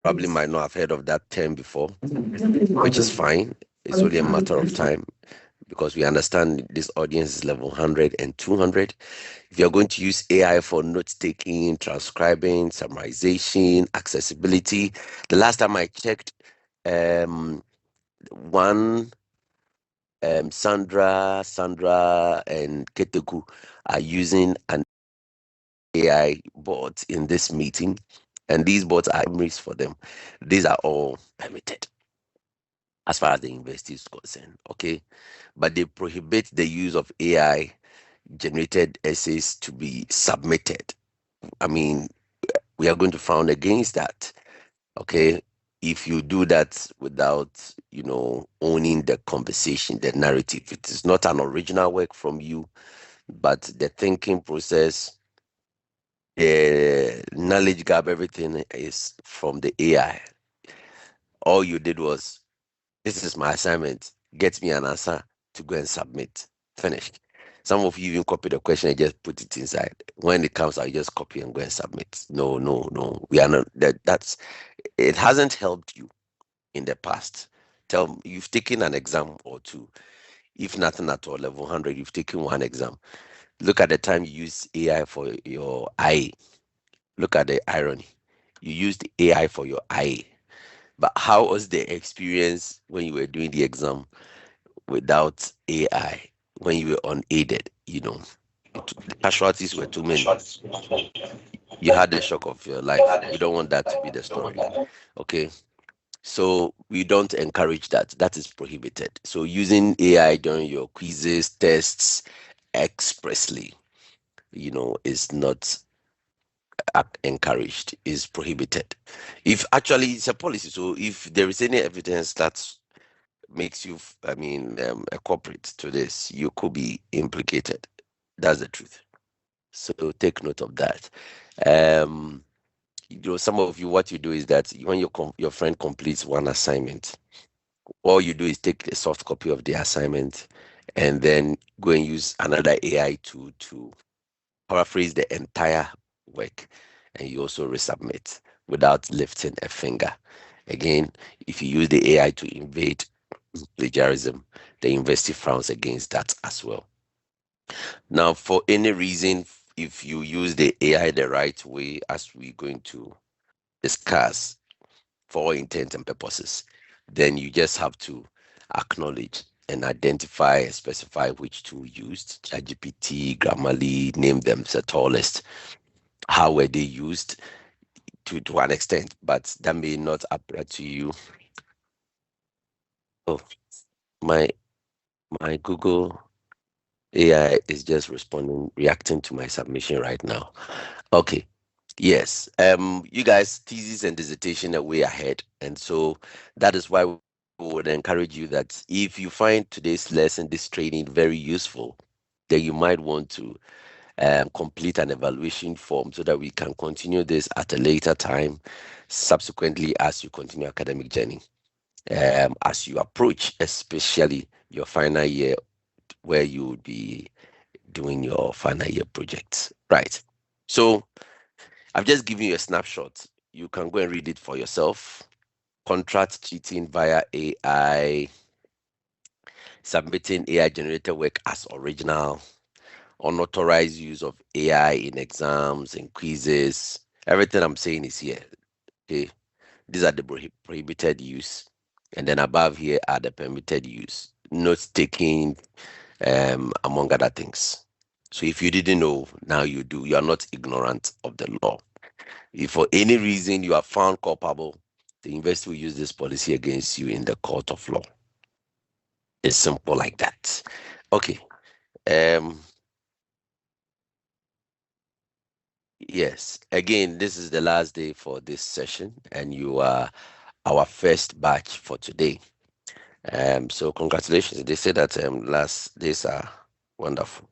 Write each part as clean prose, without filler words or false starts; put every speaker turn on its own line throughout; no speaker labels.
probably might not have heard of that term before, which is fine. It's only a matter of time because we understand this audience is level 100 and 200. If you're going to use AI for note taking, transcribing, summarization, accessibility, the last time I checked, um, one Sandra, and Keteku are using an AI bot in this meeting, and these bots are memories for them. These are all permitted as far as the university is concerned, okay? But they prohibit the use of AI generated essays to be submitted. I mean, we are going to frown against that, okay? If you do that without, owning the conversation, the narrative, it is not an original work from you, but the thinking process, the knowledge gap, everything is from the AI. All you did was, this is my assignment, get me an answer to go and submit. Finished. Some of you even copy the question and just put it inside. When it comes out, you just copy and go and submit. No, no, no. We are not that's it hasn't helped you in the past. Tell me, you've taken an exam or two. If nothing at all, level 100, you've taken one exam. Look at the time you use AI for your IA. Look at the irony. You used AI for your IA. But how was the experience when you were doing the exam without AI, when you were unaided? The casualties were too many. You had the shock of your life. We don't want that to be the story. Okay. So we don't encourage that. That is prohibited. So using AI during your quizzes, tests expressly, is not encouraged, is prohibited. If actually it's a policy, so if there is any evidence that makes you, a culprit to this, you could be implicated. That's the truth. So take note of that. Um, some of you, what you do is that when your friend completes one assignment, all you do is take a soft copy of the assignment and then go and use another AI to paraphrase the entire work, and you also resubmit without lifting a finger. Again, if you use the AI to invade plagiarism, the university frowns against that as well. Now, for any reason, if you use the AI the right way, as we're going to discuss, for all intents and purposes, then you just have to acknowledge and identify and specify which tool used, ChatGPT, Grammarly, name them, it's a tall list. How were they used to an extent, but that may not appear to you. Oh, my Google AI is just reacting to my submission right now. Okay. Yes. You guys, thesis and dissertation are way ahead. And so that is why we would encourage you that if you find today's lesson, this training very useful, then you might want to complete an evaluation form so that we can continue this at a later time, subsequently as you continue academic journey. As you approach, especially your final year, where you will be doing your final year projects. Right. So I've just given you a snapshot. You can go and read it for yourself. Contract cheating via AI, submitting AI generated work as original, unauthorized use of AI in exams and quizzes. Everything I'm saying is here. Okay. These are the prohibited use. And then above here are the permitted use. Note taking, among other things. So if you didn't know, now you do. You are not ignorant of the law. If for any reason you are found culpable, the university will use this policy against you in the court of law. It's simple like that. Okay. Um. Yes. Again, this is the last day for this session, and you are our first batch for today. So congratulations. They say that last days are wonderful.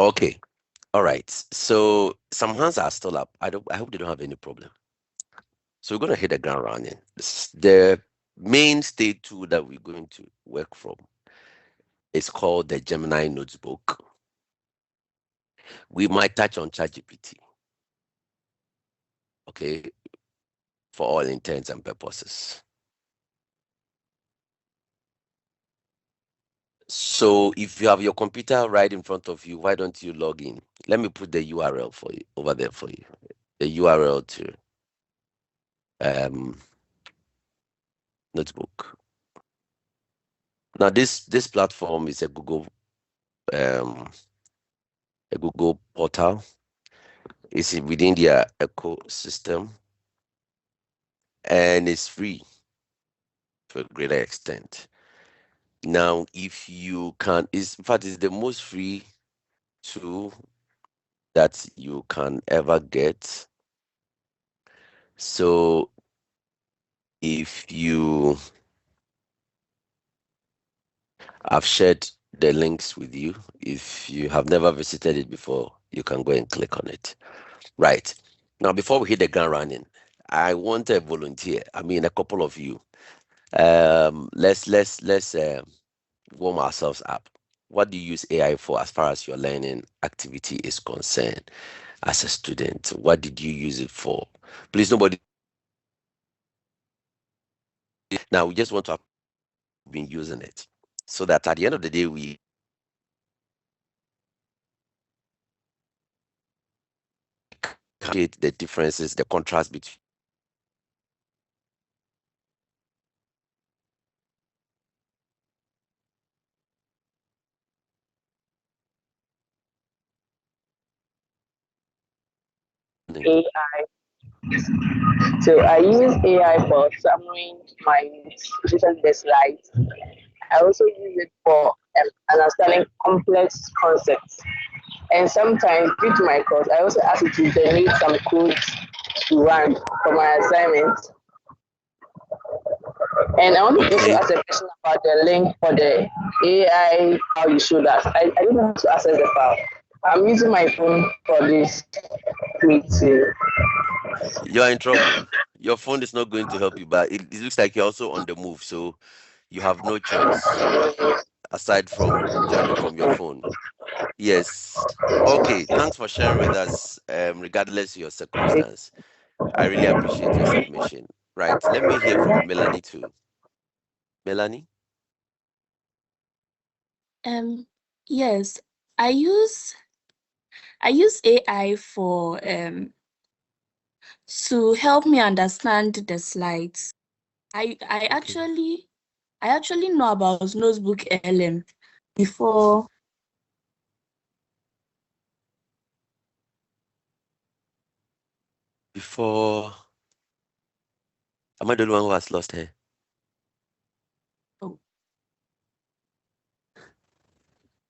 Okay. All right. So some hands are still up. I hope they don't have any problem. So we're going to hit the ground running. The main state tool that we're going to work from is called the Gemini Notebook. We might touch on ChatGPT. okay, for all intents and purposes. So if you have your computer right in front of you, why don't you log in? Let me put the URL for you over there for you. The URL to um, notebook. Now this platform is um, a Google portal. It's within their ecosystem and it's free to a greater extent. Now, if you can, in fact, it's the most free tool that you can ever get. So if you I've shared the links with you. If you have never visited it before, you can go and click on it. Right. Now, before we hit the ground running, I want a volunteer. I mean, a couple of you. Let's warm ourselves up. What do you use AI for as far as your learning activity is concerned as a student? What did you use it for? Please, nobody. Now, we just want to have been using it so that at the end of the day, we create the differences, the contrast between
AI. So I use AI for summarizing my notes, especially the slides. I also use it for understanding complex concepts. And sometimes, due to my course, I also ask it to generate some codes to run for my assignment. And I want to also
okay.
ask a question about the link for the AI how you showed us. I don't know how to access the file. I'm using my phone for this meeting.
You're in trouble. Your phone is not going to help you, but it looks like you're also on the move, so you have no choice aside from joining from your phone. Yes. Okay. Thanks for sharing with us, regardless of your circumstance. I really appreciate your submission. Right. Let me hear from Melanie too. Melanie?
Um, yes, I use I use AI for to help me understand the slides. I I
Okay.
actually I actually know about Notebook LM before.
Before, am I the only one who has lost her?
Oh,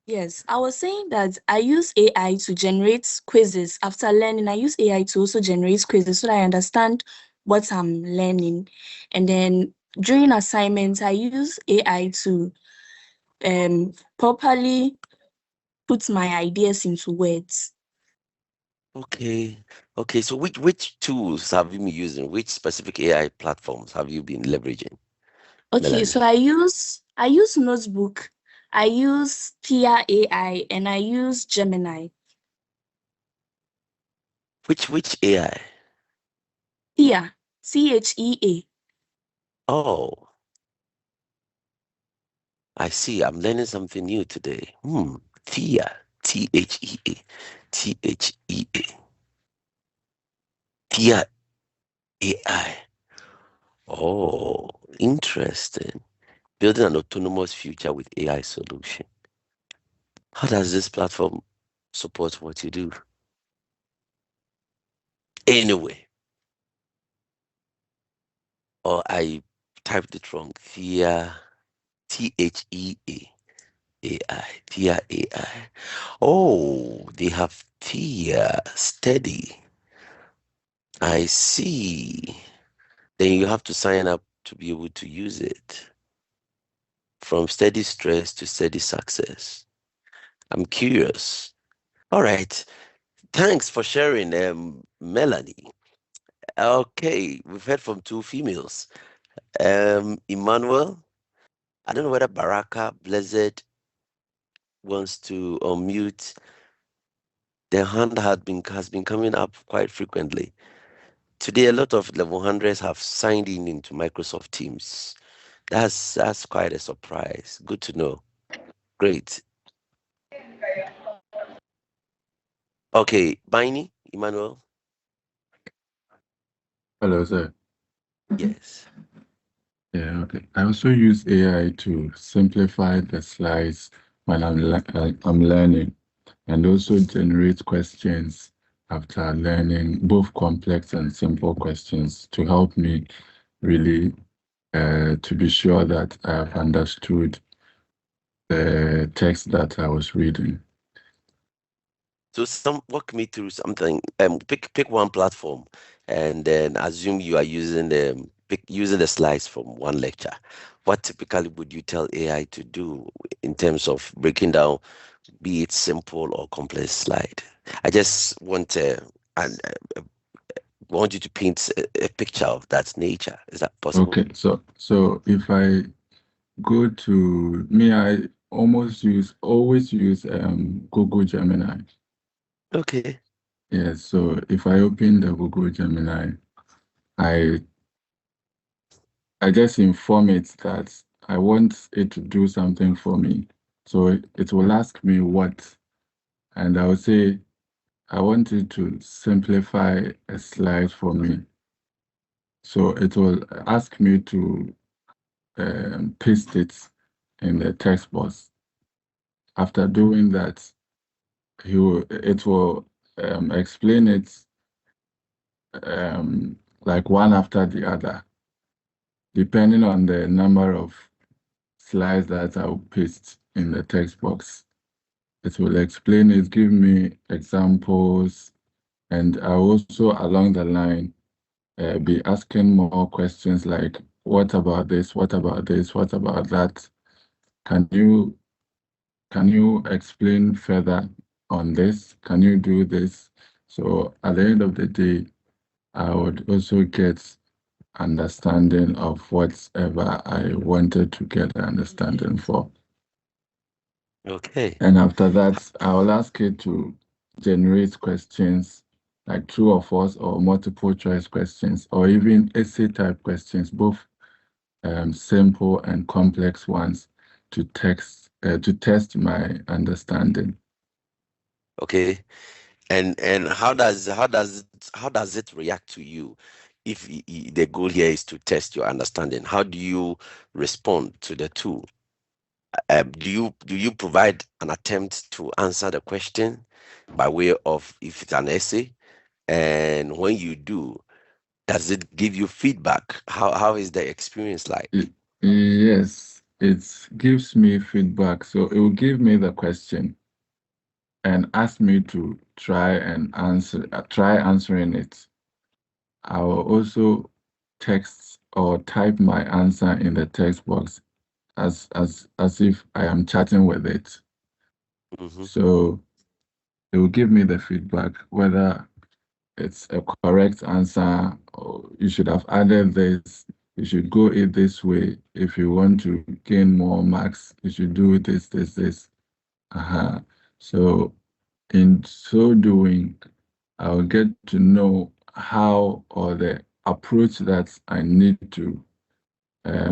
yes, I was saying that I use AI to generate quizzes after learning. I use AI to also generate quizzes so that I understand what I'm learning. And then during assignments, I use AI to properly put my ideas into words.
Okay. Okay. So which tools have you been using? Which specific AI platforms have you been leveraging,
Okay, so
Melanie?
I use Notebook, I use Tia AI, and I use Gemini.
Which AI?
Tia, CHEA.
Oh, I see. I'm learning something new today. Thea, Thea, Thea, Thea AI. Oh, interesting. Building an autonomous future with AI solution. How does this platform support what you do? Anyway, or I typed it wrong. Thea, Thea AI, Thea AI. Oh, they have Thea Steady. I see. Then you have to sign up to be able to use it. From steady stress to steady success. I'm curious. All right. Thanks for sharing, Melanie. Okay, we've heard from two females. Emmanuel, I don't know whether Baraka Blessed wants to unmute. The hand has been coming up quite frequently. today a lot of level 100s have signed in into Microsoft Teams. That's quite a surprise. Good to know. Great. Okay, Biny, Emmanuel.
Hello, sir.
Yes.
Yeah, okay. I also use AI to simplify the slides when I'm learning, and also generate questions after learning both complex and simple questions to help me really to be sure that I have understood the text that I was reading.
So some walk me through something. Pick one platform, and then assume you are using using the slides from one lecture. What typically would you tell AI to do in terms of breaking down, be it simple or complex slide? I just and want you to paint a picture of that nature. Is that possible?
Okay, so if I go to me, I always use Google Gemini.
Okay.
Yes, so if I open the Google Gemini, I I just inform it that I want it to do something for me. So it will ask me what, and I will say I want it to simplify a slide for me. So it will ask me to paste it in the text box. After doing that, it will explain it like one after the other, depending on the number of slides that I'll paste in the text box. It will explain it, give me examples, and I also along the line be asking more questions like, what about this? What about this? What about that? Can you explain further on this? Can you do this? So at the end of the day, I would also get understanding of whatever I wanted to get understanding for.
Okay.
And after that, I will ask it to generate questions like true or false or multiple choice questions or even essay type questions, both simple and complex ones to test my understanding.
Okay. And how does it react to you if the goal here is to test your understanding? How do you respond to the tool? Do you provide an attempt to answer the question by way of, if it's an essay, and when you do, does it give you feedback? How is the experience like?
Y- Yes, it gives me feedback. So it will give me the question and ask me to try answering it. I will also text or type my answer in the text box as if I am chatting with it.
Hmm.
So it will give me the feedback whether it's a correct answer or you should have added this. You should go it this way. If you want to gain more marks, you should do this. Uh-huh. So in so doing, I'll get to know how or the approach that I need to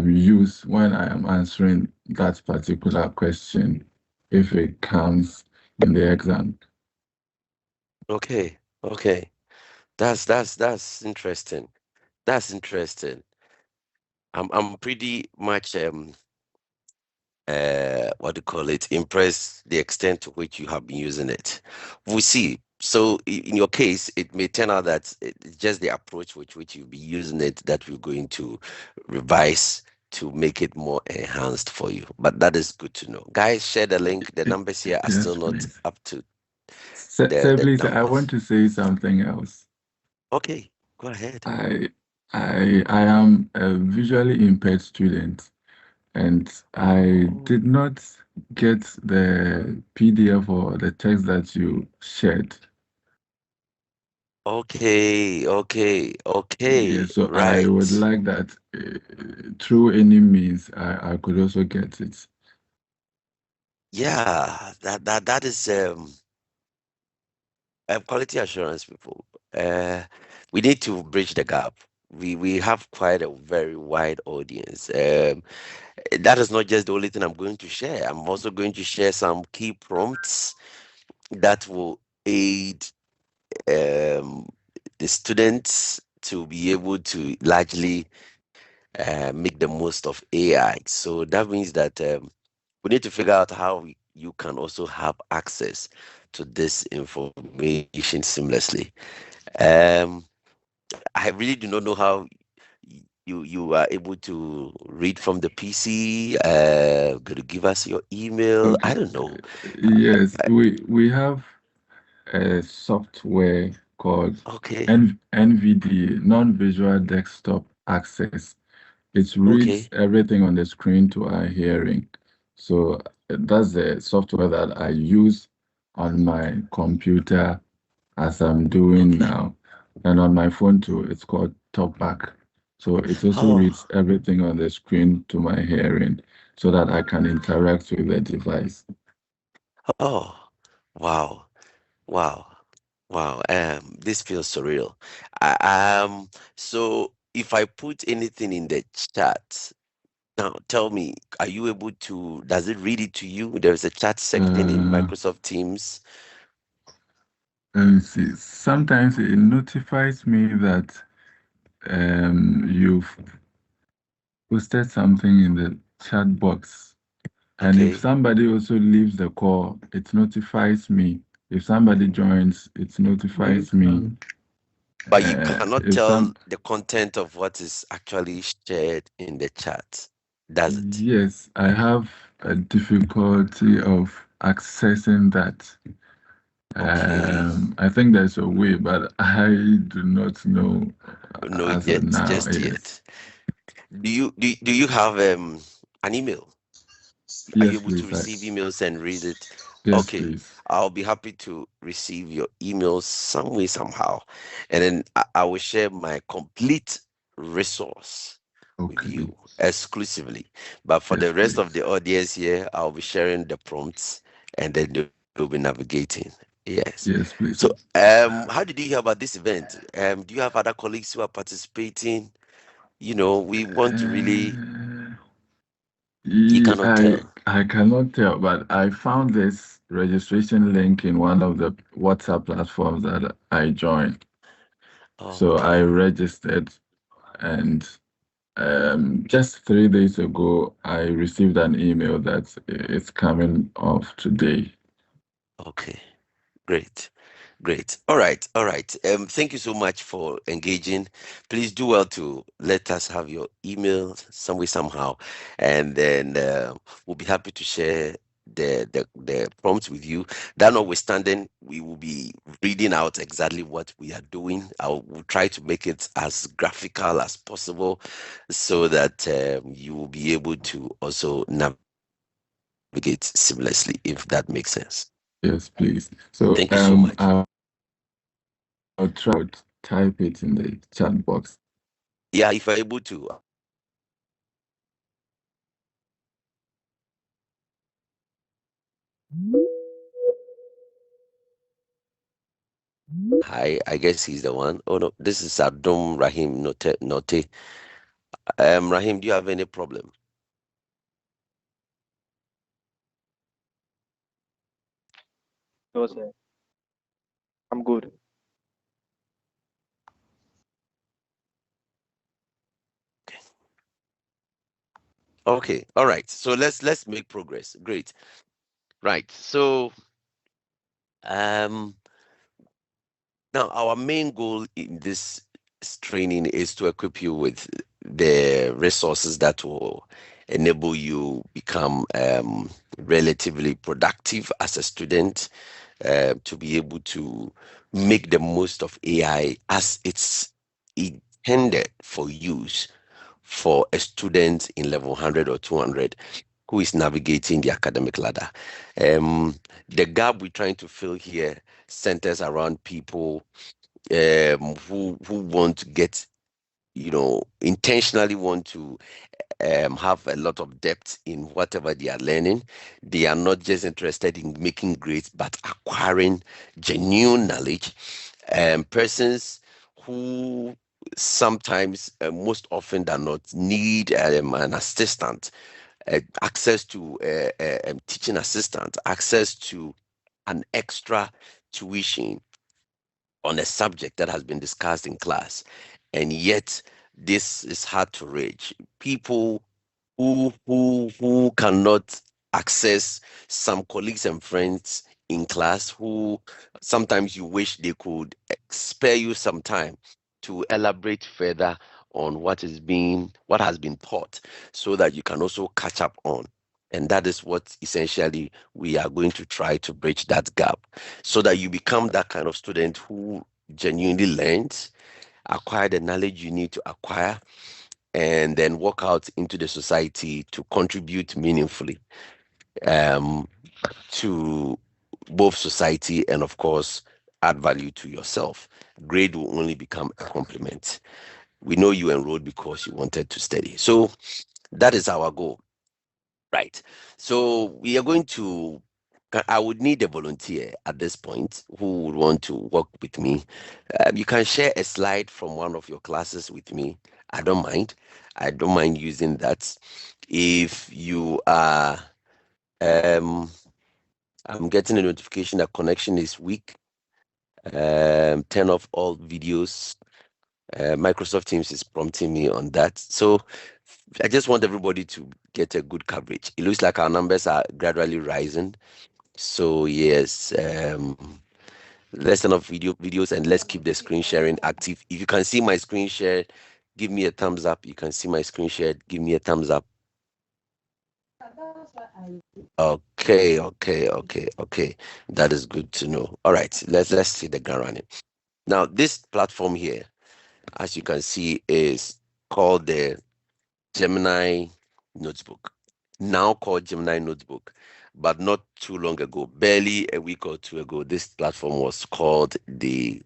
use when I am answering that particular question if it comes in the exam.
Okay. Okay. That's interesting. That's interesting. I'm pretty much what do you call it, impressed the extent to which you have been using it. We see. So in your case, it may turn out that it's just the approach with which you'll be using it that we're going to revise to make it more enhanced for you. But that is good to know. Guys, share the link. The numbers here are still
Yes,
not
please.
up to the
Please, I want
numbers.
to say something else.
Okay, go ahead.
I I am a visually impaired student, and I
Oh,
did not get the PDF or the text that you shared.
okay, okay,
Yeah,
okay,
so I would
right.
like that through any means I could also get it.
Yeah, that is quality assurance people. uh, we need to bridge the gap. We have quite a very wide audience. That is not just the only thing I'm going to share. I'm also going to share some key prompts that will aid um, the students to be able to largely make the most of AI. So that means that we need to figure out how you can also have access to this information seamlessly. Um, I really do not know how you are able to read from the PC. Could you give us your email?
Okay.
I don't know.
Yes, we have a software called
Okay,
NVDA, Non-Visual Desktop Access. It reads
okay,
everything on the screen to our hearing. So that's the software that I use on my computer as I'm doing
okay.
now. And on my phone too, it's called TalkBack. So it also
Oh,
reads everything on the screen to my hearing so that I can interact with the device.
oh, wow, wow, wow. This feels surreal. So if I put anything in the chat, now tell me, are you able to, does it read it to you? There's a chat section in
Uh,
Microsoft Teams.
Let me see. Sometimes it notifies me that you've posted something in the chat box. And if
Okay.
somebody also leaves the call, it notifies me. If somebody joins, it notifies me.
But you cannot
If
tell
some,
the content of what is actually shared in the chat, does it?
yes, I have a difficulty of accessing that.
Okay.
I think there's a way, but I do not know
No,
as of
yet,
now.
just
Yes.
yet. Do you have an email? Are you
Yes,
able to
please.
receive emails and read it?
Yes,
Okay,
please.
I'll be happy to receive your emails some way, somehow. And then I will share my complete resource with
Okay.
you exclusively. But for
Yes,
the rest of
please.
the audience here, I'll be sharing the prompts and then they'll be navigating. Yes.
Yes,
So,
please.
how did you hear about this event? Do you have other colleagues who are participating? We want to really,
Uh,
you cannot tell.
I cannot tell, but I found this registration link in one of the WhatsApp platforms that I joined. So I
Okay.
registered, and just 3 days ago, I received an email that it's coming off today.
Okay. Great. Great. All right. All right. Thank you so much for engaging. Please do well to let us have your email some way, somehow. And then we'll be happy to share the prompts with you. That notwithstanding, we will be reading out exactly what we are doing. I will try to make it as graphical as possible so that you will be able to also navigate seamlessly, if that makes sense.
Yes, please.
Thank you so
So
much.
I'll try to type it in the chat box.
Yeah, if you're able to, I'll be happy to receive your emails. Hi, I guess he's the one. Oh no, this is Abdum Rahim Note. Rahim, do you have any problem?
No, sir. I'm good.
Okay, all right. So let's make progress. Great. Right. So um now our main goal in this training is to equip you with the resources that will enable you become relatively productive as a student, to be able to make the most of AI as it's intended for use for a student in level 100 or 200 who is navigating the academic ladder. The gap we're trying to fill here centers around people who want to get, intentionally want to have a lot of depth in whatever they are learning. They are not just interested in making grades, but acquiring genuine knowledge. Persons who sometimes, most often than not, need an assistant, access to teaching assistant, access to an extra tuition on a subject that has been discussed in class, and yet this is hard to reach. People who cannot access some colleagues and friends in class, who sometimes you wish they could spare you some time to elaborate further on what has been taught, so that you can also catch up on. And that is what essentially we are going to try to bridge that gap, so that you become that kind of student who genuinely learns, acquire the knowledge you need to acquire, and then walk out into the society to contribute meaningfully, um, to both society and, of course, add value to yourself. Grade will only become a compliment. We know you enrolled because you wanted to study. So that is our goal. Right. So we are going to, I would need a volunteer at this point who would want to work with me. You can share a slide from one of your classes with me. I don't mind. I don't mind using that. If you are, um, I'm getting a notification that connection is weak. Turn off all videos. Microsoft Teams is prompting me on that. So I just want everybody to get a good coverage. It looks like our numbers are gradually rising. So yes, let's turn off videos and let's keep the screen sharing active. If you can see my screen share, give me a thumbs up. You can see my screen share, give me a thumbs up. Okay. That is good to know. All right, let's see the ground running. Now, this platform here, as you can see, is called the Gemini Notebook. Now called Gemini Notebook, but not too long ago, barely a week or two ago, this platform was called the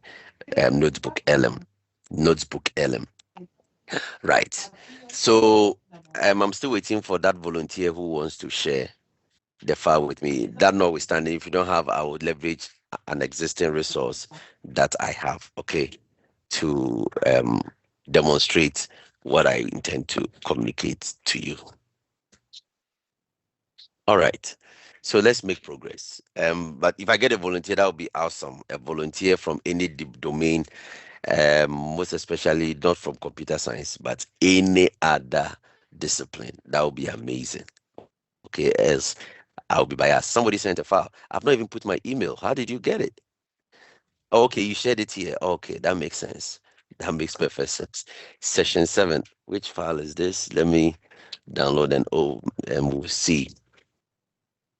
Notebook LM. Notebook LM. Right. So I'm still waiting for that volunteer who wants to share the file with me. That notwithstanding, if you don't have, I would leverage an existing resource that I have, okay, to demonstrate what I intend to communicate to you. All right. So let's make progress. But if I get a volunteer, that would be awesome. A volunteer from any domain, most especially not from computer science, but any other discipline. That would be amazing. Okay, as I'll be biased. Somebody sent a file. I've not even put my email. How did you get it? Okay, you shared it here. Okay, that makes sense. That makes perfect sense. Session 7. Which file is this? Let me download and we'll see.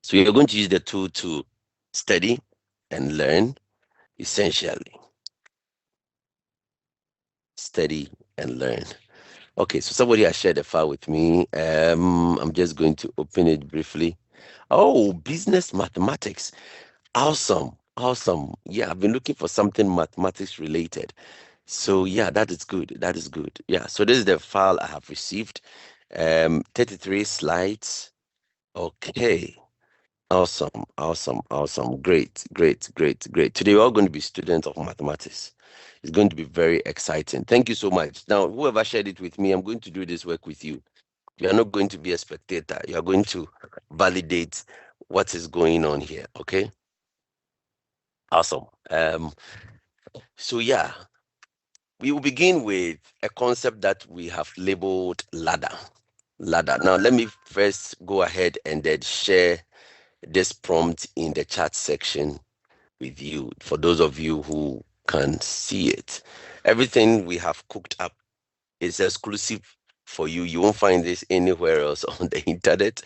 So you're going to use the tool to study and learn, essentially. Study and learn. Okay, so somebody has shared a file with me. I'm just going to open it briefly. Oh, business mathematics. Awesome. Yeah, I've been looking for something mathematics related. So yeah, that is good. That is good. Yeah, so this is the file I have received. 33 slides. Okay. Awesome. Great. Today we're all going to be students of mathematics. It's going to be very exciting. Thank you so much. Now, whoever shared it with me, I'm going to do this work with you. You are not going to be a spectator. You are going to validate what is going on here. Okay. Awesome. So yeah, we will begin with a concept that we have labeled ladder. Now, let me first go ahead and then share this prompt in the chat section with you, for those of you who can see it. Everything we have cooked up is exclusive for you. You won't find this anywhere else on the internet.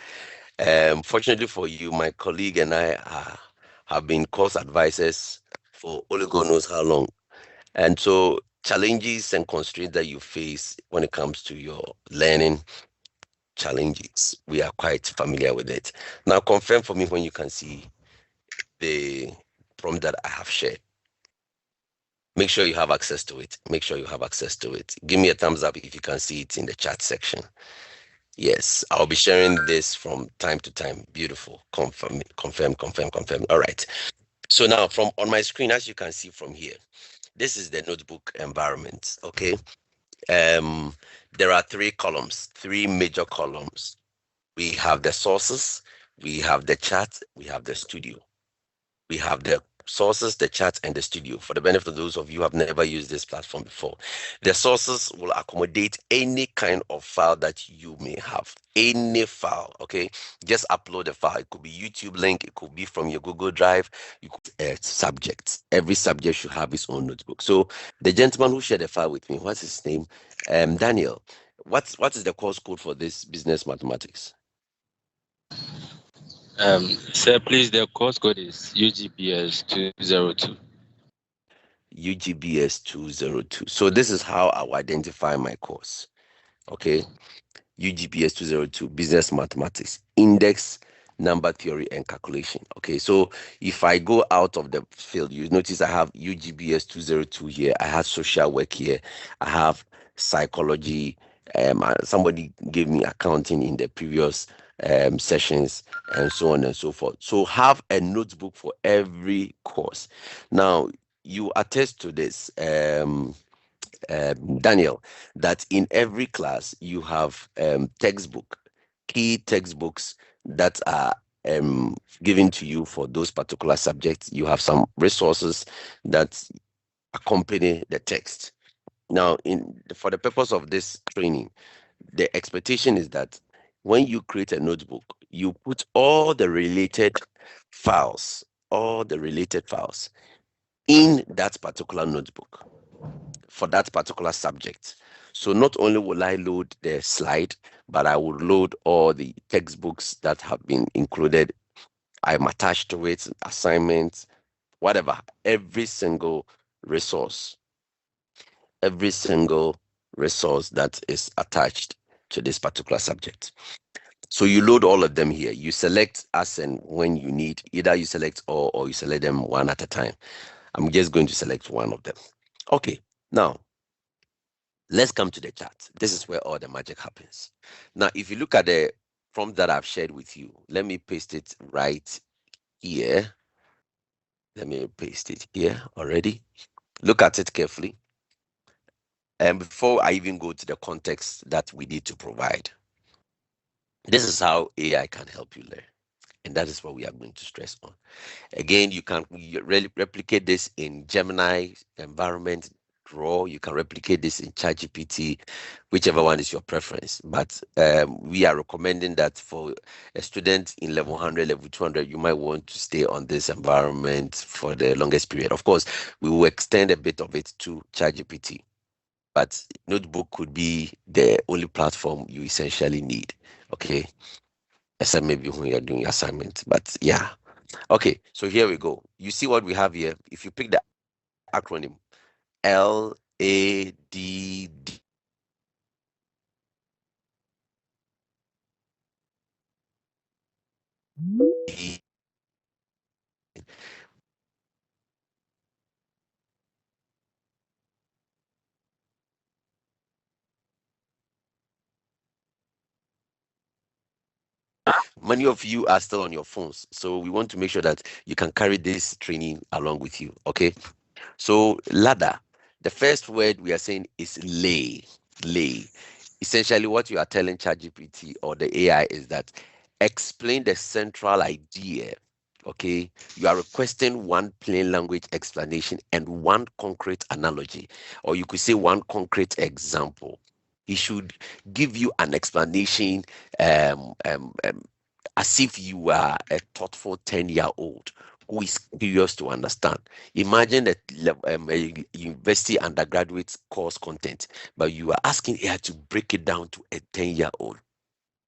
Fortunately for you, my colleague and I have been course advisors for only God knows how long. And so challenges and constraints that you face when it comes to your learning challenges, we are quite familiar with it. Now confirm for me when you can see the prompt that I have shared. Make sure you have access to it. Give me a thumbs up if you can see it in the chat section. Yes, I'll be sharing this from time to time. Beautiful. Confirm. All right. So now from on my screen, as you can see from here, This is the notebook environment. Okay. Um, there are three columns, three major columns. We have the sources, we have the chat, we have the studio. We have the sources, the chat, and the studio. For the benefit of those of you who have never used this platform before, the sources will accommodate any kind of file that you may have. Any file, okay? Just upload a file. It could be YouTube link, it could be from your Google Drive, you could subject. Every subject should have its own notebook. So the gentleman who shared the file with me, what's his name? Daniel. What is the course code for this business mathematics?
Sir, please, the course code is UGBS 202.
UGBS 202. So this is how I will identify my course. Okay. UGBS 202, Business Mathematics, Index, Number Theory, and Calculation. Okay, so if I go out of the field, you notice I have UGBS 202 here, I have social work here, I have psychology. Somebody gave me accounting in the previous sessions, and so on and so forth. So have a notebook for every course. Now, you attest to this. Daniel, that in every class you have textbook, key textbooks that are given to you for those particular subjects. You have some resources that accompany the text. Now, for the purpose of this training, the expectation is that when you create a notebook, you put all the related files in that particular notebook for that particular subject. So not only will I load the slide, but I will load all the textbooks that have been included. I'm attached to it, assignments, whatever, resource, every single resource that is attached to this particular subject. So you load all of them here. You select as and when you need. Either you select all or you select them one at a time. I'm just going to select one of them. Okay, now let's come to the chat. This is where all the magic happens. Now, if you look at the prompt that I've shared with you, let me paste it right here. Let me paste it here already. Look at it carefully. And before I even go to the context that we need to provide, this is how AI can help you learn. And that is what we are going to stress on. Again, you can replicate this in Gemini environment, Draw. You can replicate this in ChatGPT, whichever one is your preference. But we are recommending that for a student in level 100, level 200, you might want to stay on this environment for the longest period. Of course, we will extend a bit of it to ChatGPT, but Notebook could be the only platform you essentially need. Okay, except maybe when you're doing assignment. But yeah. Okay, so here we go. You see what we have here? If you pick the acronym LADD, many of you are still on your phones, so we want to make sure that you can carry this training along with you. Okay, so ladder, the first word we are saying is lay. Essentially what you are telling ChatGPT or the AI is that explain the central idea. Okay, you are requesting one plain language explanation and one concrete analogy, or you could say one concrete example. He should give you an explanation, um, um, um, as if you are a thoughtful 10-year-old who is curious to understand. Imagine a university undergraduate course content, but you are asking AI to break it down to a 10-year-old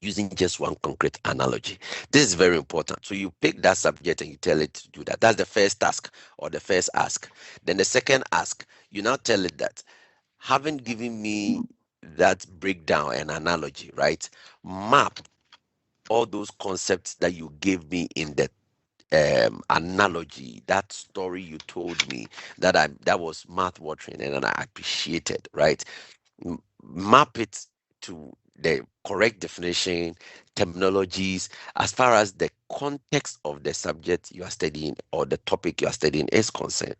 using just one concrete analogy. This is very important. So you pick that subject and you tell it to do that. That's the first task or the first ask. Then the second ask, you now tell it that, having given me that breakdown and analogy, right? Map all those concepts that you gave me in the analogy, that story you told me, that was mouth watering and I appreciated, right? Map it to the correct definition, terminologies, as far as the context of the subject you are studying or the topic you are studying is concerned.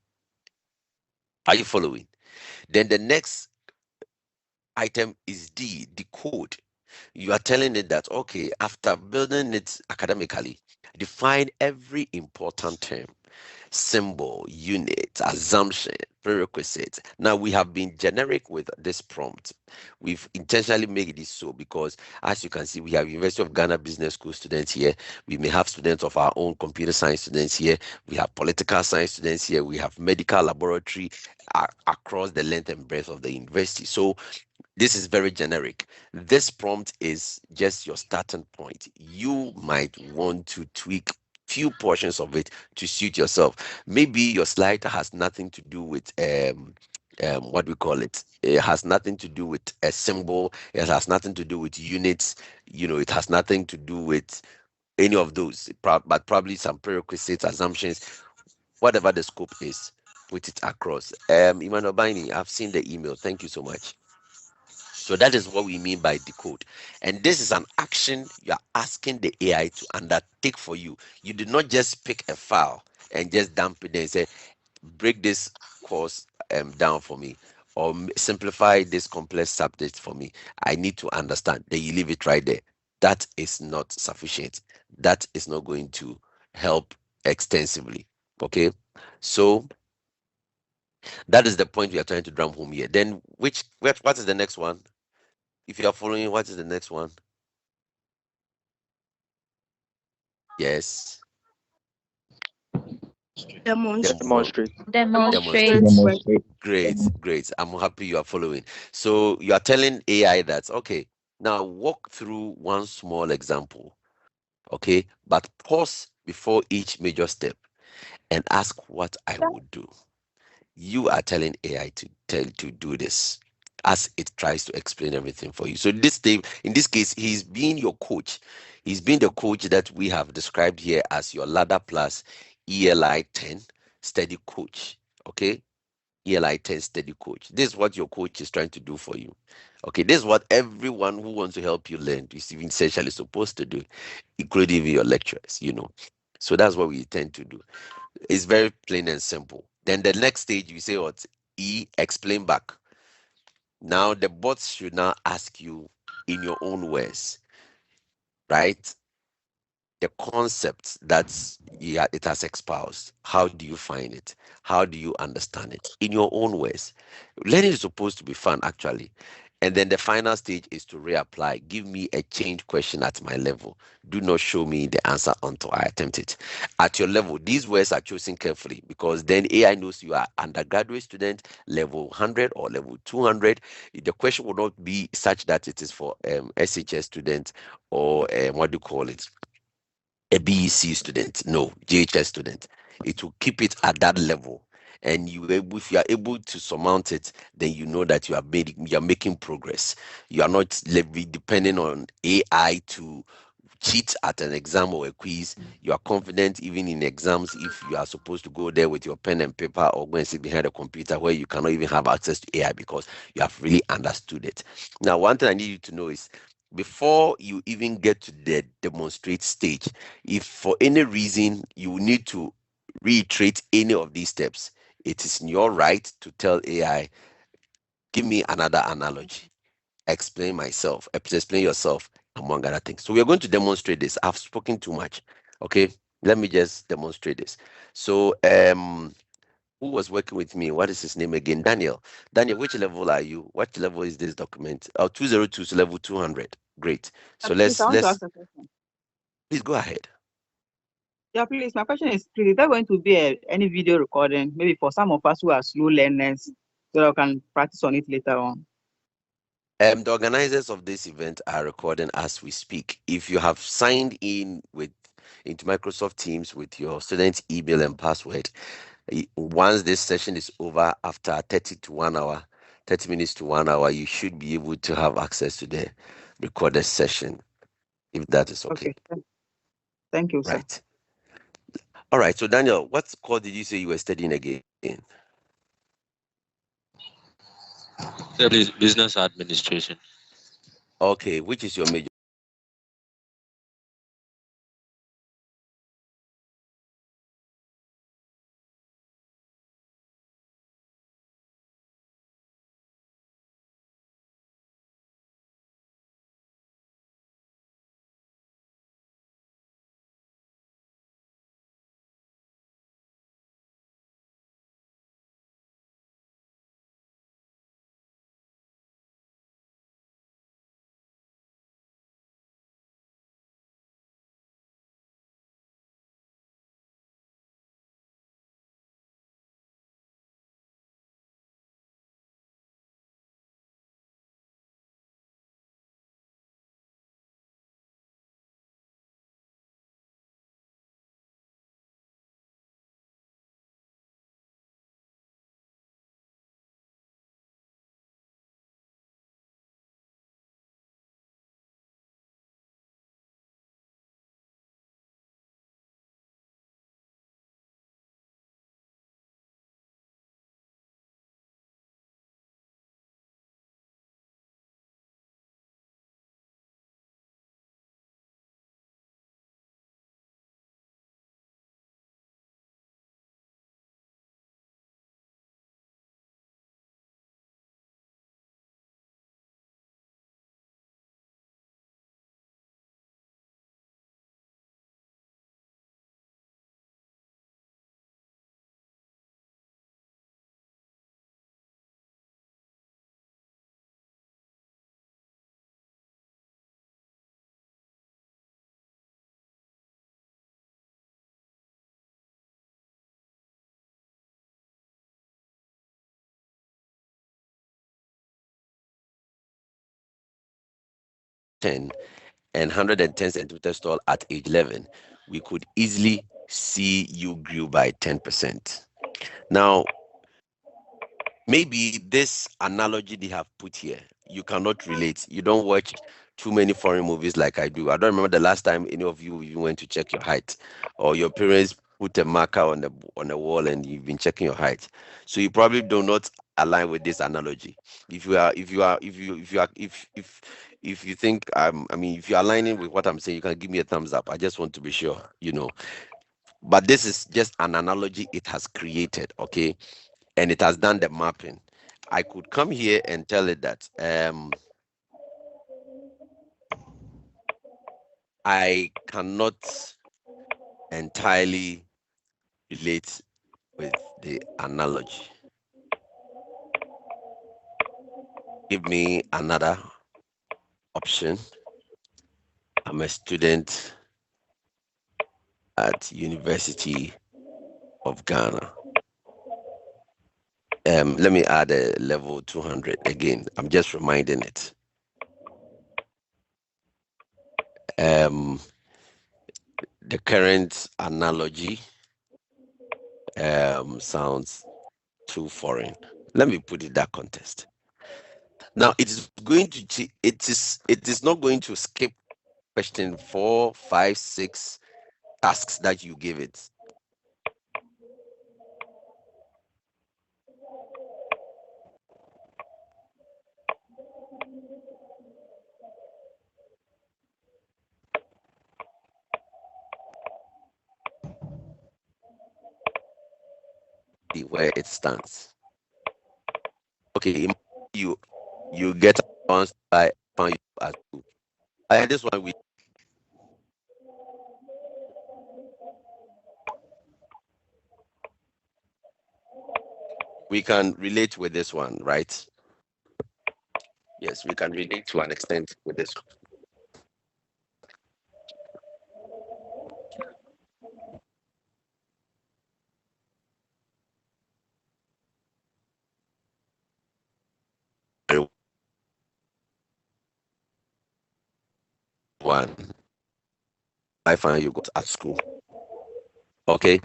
Are you following? Then the next item is D, decode. You are telling it that, okay, after building it academically, define every important term, symbol, unit, assumption, prerequisite. Now we have been generic with this prompt. We've intentionally made it so because, as you can see, we have University of Ghana Business School students here. We may have students of our own computer science students here. We have political science students here. We have medical laboratory across the length and breadth of the university. So this is very generic. This prompt is just your starting point. You might want to tweak few portions of it to suit yourself. Maybe your slide has nothing to do with what we call it. It has nothing to do with a symbol. It has nothing to do with units. It has nothing to do with any of those. But probably some prerequisites, assumptions, whatever the scope is, put it across. Emmanuel Bini, I've seen the email. Thank you so much. So that is what we mean by decode. And this is an action you are asking the AI to undertake for you. You did not just pick a file and just dump it there and say, break this course down for me, or simplify this complex subject for me. I need to understand. Then you leave it right there. That is not sufficient. That is not going to help extensively. Okay. So that is the point we are trying to drum home here. Then what is the next one? If you are following, what is the next one? Yes.
Demonstrate.
Demonstrate.
Demonstrate
Demonstrate.
Demonstrate.
question.
Great. I'm happy you are following. So you are telling AI that, okay, now walk through one small example, okay, but pause before each major step and ask what I would do. You are telling AI to do this as it tries to explain everything for you. So in this case, he's being your coach. He's being the coach that we have described here as your ladder plus ELI 10 steady coach. Okay. ELI 10 steady coach. This is what your coach is trying to do for you. Okay. This is what everyone who wants to help you learn is even essentially supposed to do, including even your lecturers. So that's what we tend to do. It's very plain and simple. Then the next stage, you say what? E, explain back. Now the bots should now ask you in your own words, right? The concepts that it has espoused. How do you find it? How do you understand it? In your own words. Learning is supposed to be fun, actually. And then the final stage is to reapply. Give me a change question at my level. Do not show me the answer until I attempt it. At your level, these words are chosen carefully because then AI knows you are undergraduate student, level 100 or level 200. The question will not be such that it is for SHS student or what do you call it? A BEC student, no, JHS student. It will keep it at that level. And if you are able to surmount it, then you know that you are making progress. You are not depending on AI to cheat at an exam or a quiz. You are confident even in exams if you are supposed to go there with your pen and paper or go and sit behind a computer where you cannot even have access to AI because you have really understood it. Now, one thing I need you to know is before you even get to the demonstrate stage, if for any reason you need to reiterate any of these steps, it is your right to tell AI, give me another analogy, explain yourself, among other things. So we are going to demonstrate this. I've spoken too much. Okay, let me just demonstrate this. So who was working with me? What is his name again? Daniel, which level are you? What level is this document? 202 is level 200. Great. So
Please, I want to
let's
ask a question.
please go ahead.
Yeah, please. My question is, please, is there going to be any video recording, maybe for some of us who are slow learners, so that we can practice on it later on?
The organizers of this event are recording as we speak. If you have signed in into Microsoft Teams with your student's email and password, once this session is over, after 30 minutes to 1 hour, you should be able to have access to the recorded session, if that is okay.
Okay. Thank you, sir.
Right. All right. So Daniel, what course did you say you were studying again?
Please, business administration.
Okay. Which is your major? 10 and 110 centimeters tall at age 11, we could easily see you grew by 10%. Now, maybe this analogy they have put here, you cannot relate. You don't watch too many foreign movies like I do. I don't remember the last time any of you even went to check your height, or your parents put a marker on the wall and you've been checking your height. So you probably do not align with this analogy. If you think I mean, if you're aligning with what I'm saying, you can give me a thumbs up. I just want to be sure, But this is just an analogy it has created, okay? And it has done the mapping. I could come here and tell it that I cannot entirely relate with the analogy. Give me another option. I'm a student at University of Ghana. Let me add a level 200 again. I'm just reminding it. The current analogy sounds too foreign. Let me put it that context. Now it is going to it is not going to skip question 4, 5, 6 tasks that you give it. Where it stands. Okay, you get once by found you at school. This one we can relate with this one, right? Yes, we can relate to an extent with this. One, I find you got at school. Okay,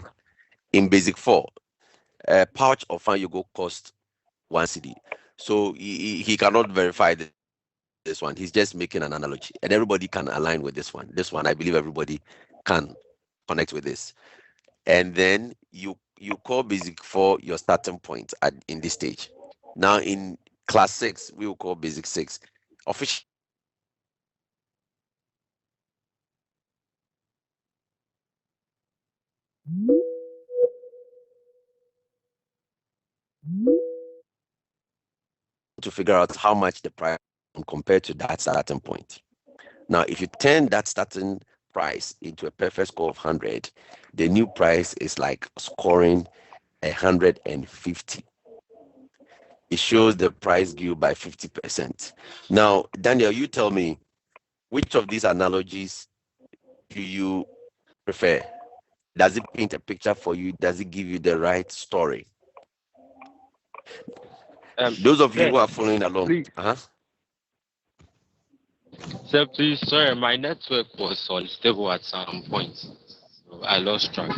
in basic 4, a pouch of fan you go cost 1 CD. So he cannot verify this one. He's just making an analogy, and everybody can align with this one. This one, I believe everybody can connect with this. And then you call basic 4 your starting point in this stage. Now in class 6, we will call basic 6. Officially, to figure out how much the price compared to that starting point. Now, if you turn that starting price into a perfect score of 100, the new price is like scoring 150. It shows the price grew by 50%. Now, Daniel, you tell me, which of these analogies do you prefer? Does it paint a picture for you? Does it give you the right story? Those of you who are following along,
please. So please, sorry, my network was unstable at some point, so I lost track.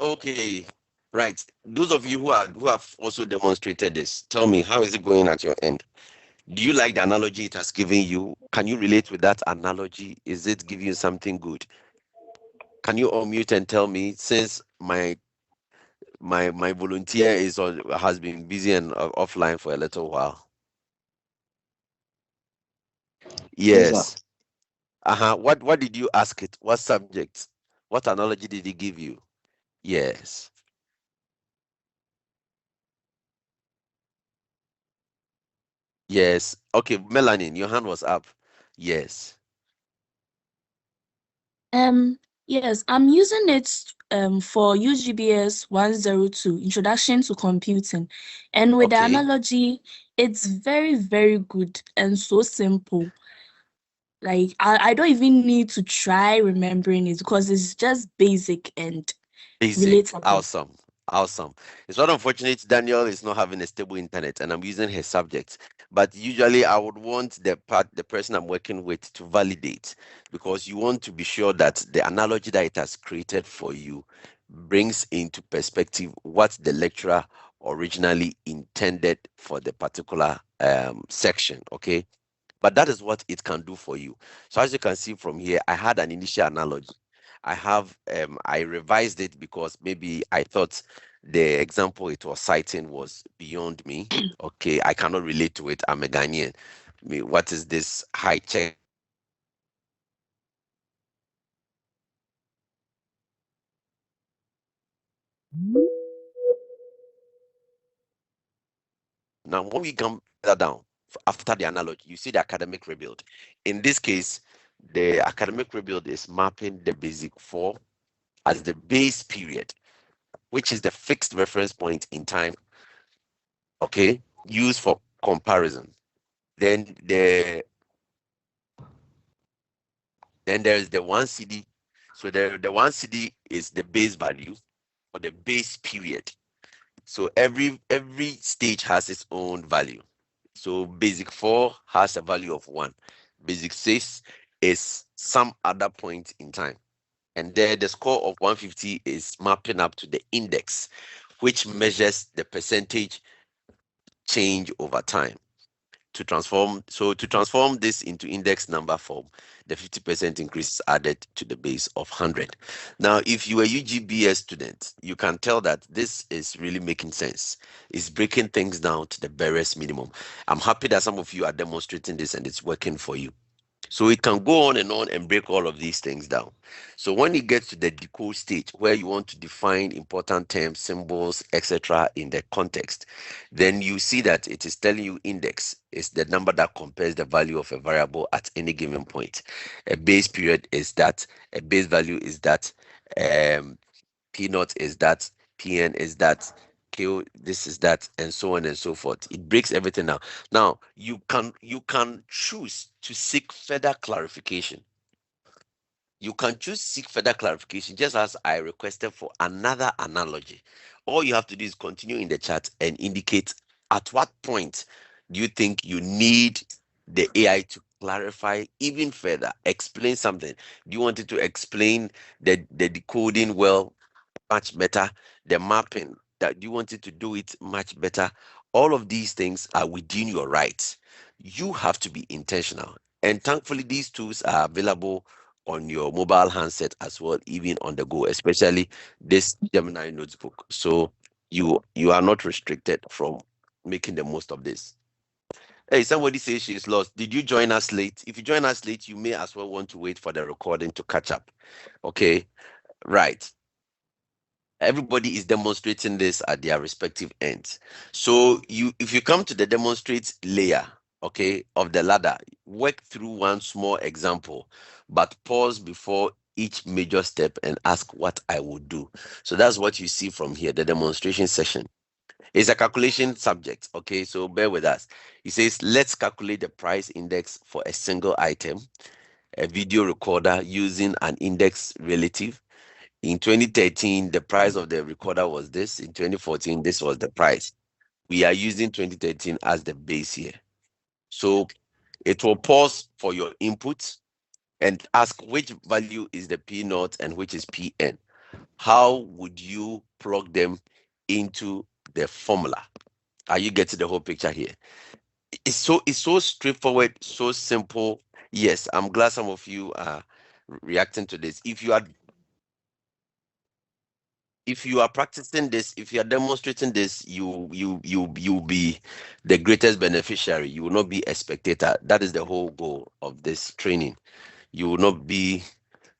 Okay, right. Those of you who have also demonstrated this, tell me, how is it going at your end? Do you like the analogy it has given you? Can you relate with that analogy? Is it giving you something good? Can you unmute and tell me, since my volunteer has been busy and offline for a little while? Yes. What did you ask it? What subject? What analogy did he give you? Yes. Yes. Okay, Melanin, your hand was up. Yes.
Yes, I'm using it for UGBS 102, Introduction to Computing. And with the
Okay.
analogy, it's very, very good and so simple. Like I don't even need to try remembering it because it's just basic and
Basic.
relatable.
Awesome. Awesome. It's not unfortunate Daniel is not having a stable internet and I'm using his subject. But usually I would want the person I'm working with to validate, because you want to be sure that the analogy that it has created for you brings into perspective what the lecturer originally intended for the particular section. Okay. But that is what it can do for you. So as you can see from here, I had an initial analogy. I revised it because maybe I thought the example it was citing was beyond me. Okay, I cannot relate to it. I'm a Ghanaian. What is this high check and balance? Now, when we come further down after the analogy, you see the academic rebuild. In this case, the academic rebuild is mapping the basic four as the base period, which is the fixed reference point in time, okay, used for comparison. Then there's the one CD. So the one CD is the base value or the base period. So every stage has its own value. So basic 4 has a value of 1. Basic 6 is some other point in time. And there the score of 150 is mapping up to the index, which measures the percentage change over time. To transform this into index number form, the 50% increase is added to the base of 100. Now, if you are a UGBS student, you can tell that this is really making sense. It's breaking things down to the barest minimum. I'm happy that some of you are demonstrating this and it's working for you. So it can go on and break all of these things down. So when it gets to the decode stage where you want to define important terms, symbols, etc. in the context, then you see that it is telling you index is the number that compares the value of a variable at any given point. A base period is that, a base value is that, um, P naught is that, PN is that, Q this is that, and so on and so forth. It breaks everything down. Now you can choose to seek further clarification. You can choose seek further clarification, just as I requested for another analogy. All you have to do is continue in the chat and indicate at what point do you think you need the AI to clarify even further, explain something. Do you want it to explain the decoding well, much better, the mapping that you wanted to do it much better? All of these things are within your rights. You have to be intentional, and thankfully these tools are available on your mobile handset as well, even on the go, especially this Gemini notebook. So you are not restricted from making the most of this. Hey, somebody says she's lost. Did you join us late? If you join us late, you may as well want to wait for the recording to catch up. Okay, right. Everybody is demonstrating this at their respective ends. So if you come to the demonstrate layer, okay, of the ladder, work through one small example, but pause before each major step and ask what I would do. So that's what you see from here. The demonstration session is a calculation subject. Okay, so bear with us. It says let's calculate the price index for a single item, a video recorder using an index relative. In 2013, the price of the recorder was this. In 2014, this was the price. We are using 2013 as the base here. So it will pause for your input and ask which value is the P naught and which is PN. How would you plug them into the formula? Are you getting the whole picture here? It's so straightforward, so simple. Yes, I'm glad some of you are reacting to this. If you are practicing this, if you are demonstrating this, you'll be the greatest beneficiary. You will not be a spectator. That is the whole goal of this training. You will not be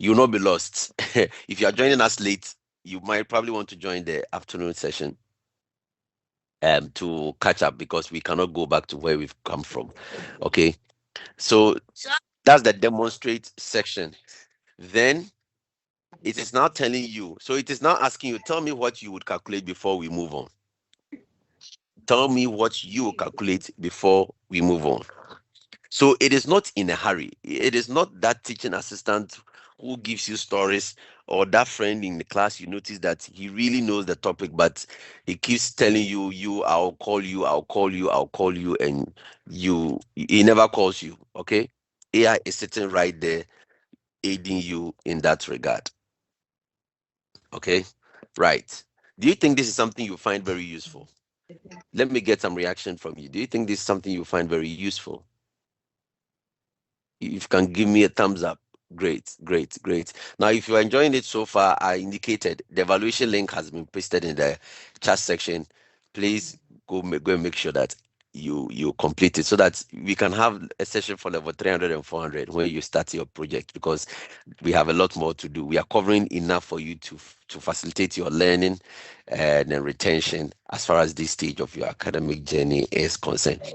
lost. If you are joining us late, you might probably want to join the afternoon session to catch up, because we cannot go back to where we've come from. Okay, so that's the demonstrate section. Then it is now telling you, so it is now asking you, tell me what you would calculate before we move on. Tell me what you will calculate before we move on. So it is not in a hurry. It is not that teaching assistant who gives you stories or that friend in the class, you notice that he really knows the topic, but he keeps telling you, I'll call you, I'll call you, I'll call you, and he never calls you. Okay, AI is sitting right there, aiding you in that regard. Okay, right. Do you think this is something you find very useful? Let me get some reaction from you. Do you think this is something you find very useful? If you can give me a thumbs up, great, great, great. Now, if you're enjoying it so far, I indicated the evaluation link has been pasted in the chat section. Please go and make sure that you complete it so that we can have a session for level 300 and 400 when you start your project, because we have a lot more to do. We are covering enough for you to facilitate your learning and then retention as far as this stage of your academic journey is concerned.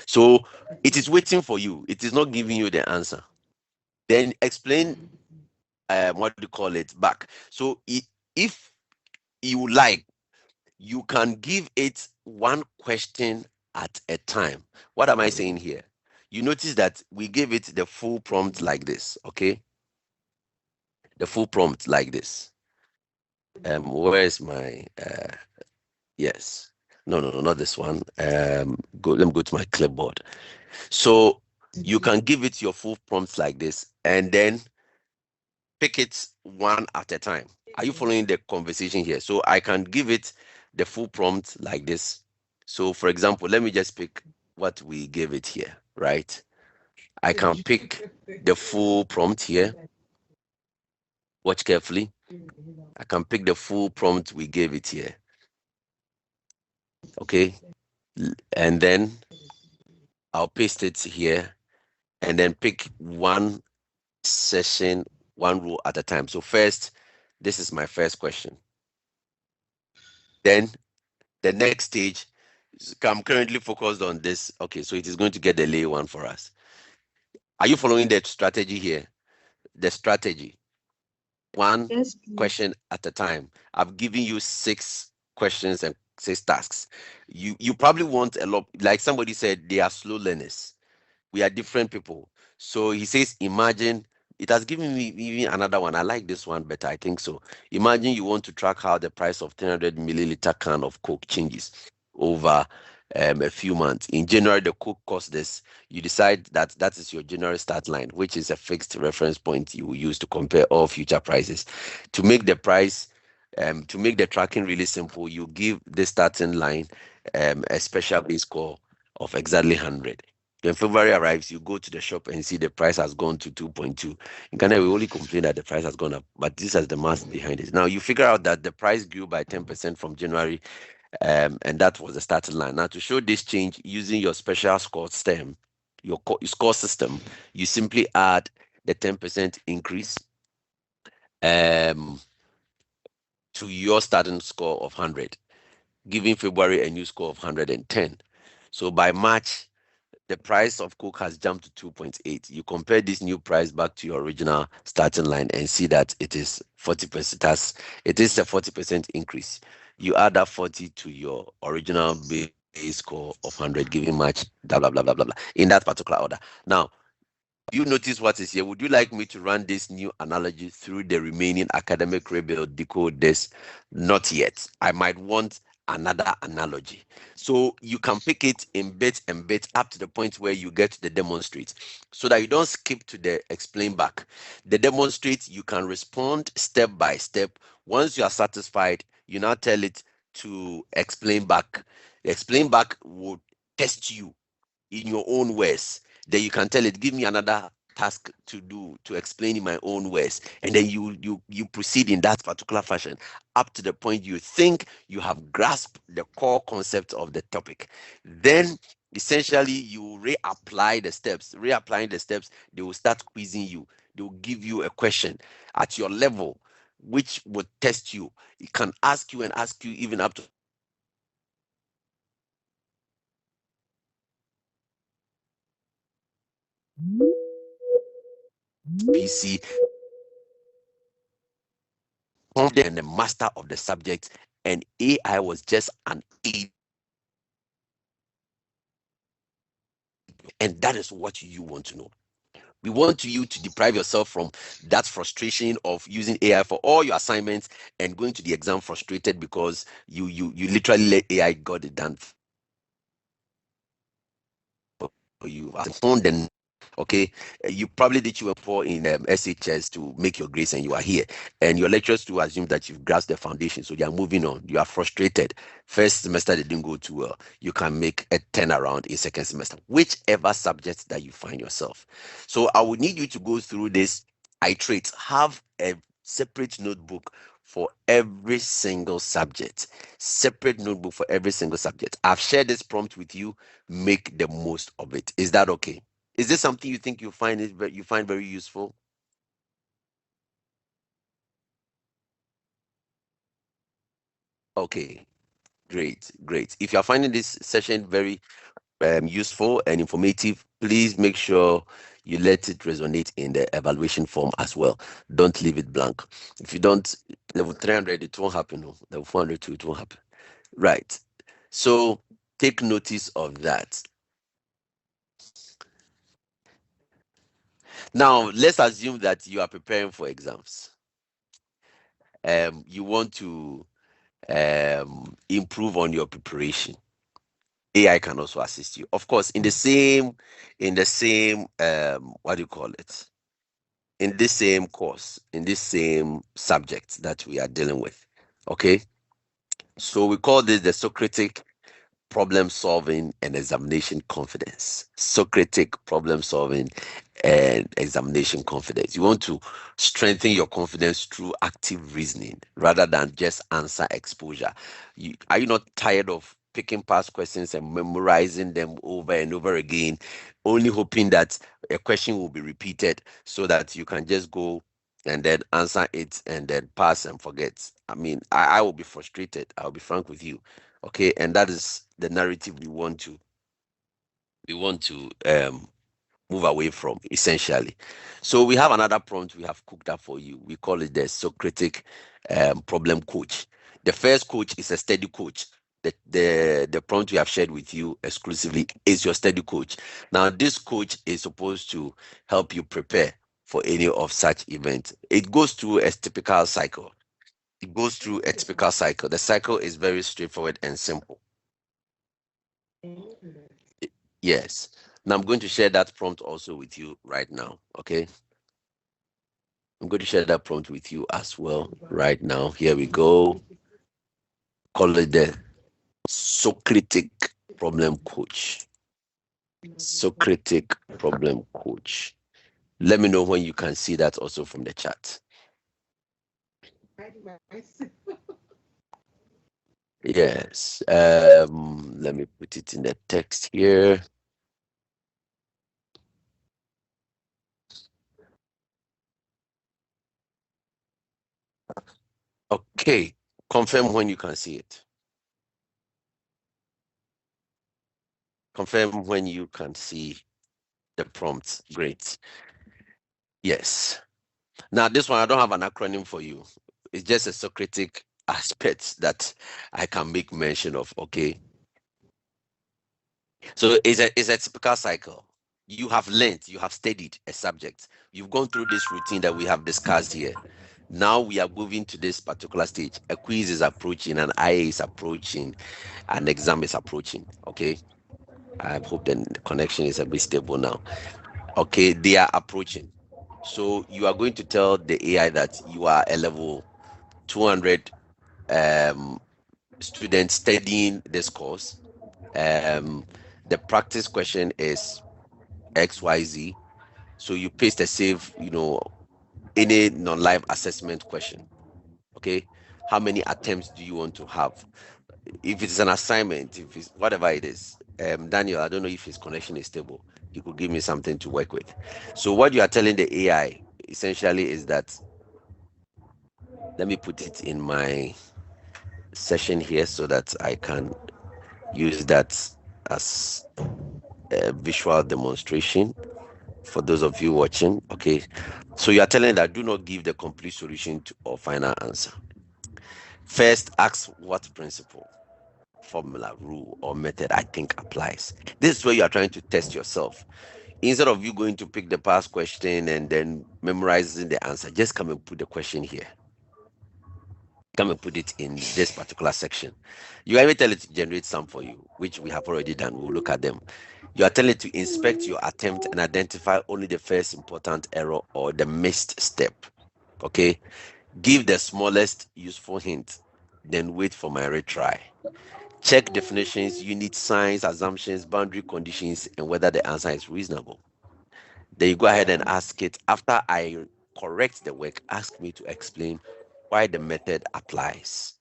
So it is waiting for you. It is not giving you the answer. Then explain what do you call it back. So if you like, you can give it one question at a time. What am I saying here? You notice that we gave it the full prompt like this, okay? The full prompt like this. Where is my yes? No, not this one. Let me go to my clipboard. So you can give it your full prompt like this, and then pick it one at a time. Are you following the conversation here? So I can give it the full prompt like this. So for example, let me just pick what we gave it here, right? I can pick the full prompt here. Watch carefully. I can pick the full prompt we gave it here. Okay. And then I'll paste it here and then pick one session, one rule at a time. So first, this is my first question. Then the next stage, I'm currently focused on this. Okay, so it is going to get the lay one for us. Are you following the strategy here? The strategy. One
Yes,
question at a time. I've given you 6 questions and 6 tasks. You probably want a lot, like somebody said, they are slow learners. We are different people. So he says, imagine, it has given me even another one. I like this one better. I think so. Imagine you want to track how the price of 300 milliliter can of Coke changes over a few months. In January, the Coke cost this. You decide that that is your January start line, which is a fixed reference point you will use to compare all future prices. To make the price, to make the tracking really simple, you give this starting line a special base score of exactly 100. When February arrives, you go to the shop and see the price has gone to 2.2. In Ghana, we only complain that the price has gone up, but this has the math behind it. Now you figure out that the price grew by 10% from January, and that was the starting line. Now to show this change using your special score stem, your score system, you simply add the 10% increase um, to your starting score of 100, giving February a new score of 110. So by March, the price of Coke has jumped to 2.8. You compare this new price back to your original starting line and see that it is 40%. It is a 40% increase. You add that 40 to your original base score of 100, giving March, blah, blah, blah, blah, blah, blah, in that particular order. Now, do you notice what is here? Would you like me to run this new analogy through the remaining academic rebuild, decode this? Not yet. I might want another analogy. So you can pick it in bits and bits up to the point where you get to the demonstrate, so that you don't skip to the explain back. The demonstrate, you can respond step by step. Once you are satisfied, you now tell it to explain back. The explain back will test you in your own words. Then you can tell it, give me another task to do to explain in my own words, and then you proceed in that particular fashion up to the point you think you have grasped the core concept of the topic. Then essentially you reapplying the steps, they will start quizzing you. They will give you a question at your level which would test you. It can ask you and ask you even up to PC, confident and the master of the subject, and AI was just an aid. And that is what you want to know. We want you to deprive yourself from that frustration of using AI for all your assignments and going to the exam frustrated because you literally let AI got it done for you. Honed the okay. You probably did you poor in SHS to make your grades and you are here, and your lecturers to assume that you've grasped the foundation, so they are moving on. You are frustrated. First semester they didn't go too well. You can make a turnaround in second semester, whichever subject that you find yourself. So I would need you to go through this iterate. Have a separate notebook for every single subject. Separate notebook for every single subject. I've shared this prompt with you. Make the most of it. Is that okay? Is this something you think you find very useful? Okay, great, great. If you are finding this session very useful and informative, please make sure you let it resonate in the evaluation form as well. Don't leave it blank. If you don't, level 300, it won't happen. No. Level 402, it won't happen. Right. So take notice of that. Now, let's assume that you are preparing for exams. You want to improve on your preparation. AI can also assist you, of course, in the same what do you call it, in this same course, in this same subject that we are dealing with. Okay, so we call this the Socratic problem solving and examination confidence. Socratic problem solving and examination confidence. You want to strengthen your confidence through active reasoning rather than just answer exposure. Are you not tired of picking past questions and memorizing them over and over again, only hoping that a question will be repeated so that you can just go and then answer it and then pass and forget? I mean, I will be frustrated. I'll be frank with you. Okay, and that is the narrative we want to move away from, essentially. So we have another prompt we have cooked up for you. We call it the Socratic problem coach. The first coach is a steady coach. The prompt we have shared with you exclusively is your steady coach. Now this coach is supposed to help you prepare for any of such events. It goes through a typical cycle. It goes through a typical cycle. The cycle is very straightforward and simple. Yes. Now I'm going to share that prompt also with you right now. Okay. I'm going to share that prompt with you as well right now. Here we go. Call it the Socratic problem coach. Socratic problem coach. Let me know when you can see that also from the chat. Yes. Let me put it in the text here. Okay. Confirm when you can see it. Confirm when you can see the prompt. Great. Yes. Now, this one, I don't have an acronym for you. It's just a Socratic aspect that I can make mention of. Okay. So it's a typical cycle. You have learned, you have studied a subject. You've gone through this routine that we have discussed here. Now we are moving to this particular stage. A quiz is approaching, an IA is approaching, an exam is approaching. Okay. I hope the connection is a bit stable now. Okay, they are approaching. So you are going to tell the AI that you are a level 200 student studying this course. The practice question is XYZ. So you paste a save, any non-live assessment question. Okay. How many attempts do you want to have? If it's an assignment, if it's whatever it is, Daniel, I don't know if his connection is stable. He could give me something to work with. So what you are telling the AI essentially is that, let me put it in my session here so that I can use that as a visual demonstration for those of you watching. Okay, so you are telling that do not give the complete solution or final answer. First, ask what principle, formula, rule, or method I think applies. This is where you are trying to test yourself. Instead of you going to pick the past question and then memorizing the answer, just come and put the question here. Come and put it in this particular section. You even tell it to generate some for you, which we have already done. We'll look at them. You are telling it to inspect your attempt and identify only the first important error or the missed step. Okay. Give the smallest useful hint, then wait for my retry. Check definitions, unit signs, assumptions, boundary conditions, and whether the answer is reasonable. Then you go ahead and ask it. After I correct the work, ask me to explain why the method applies.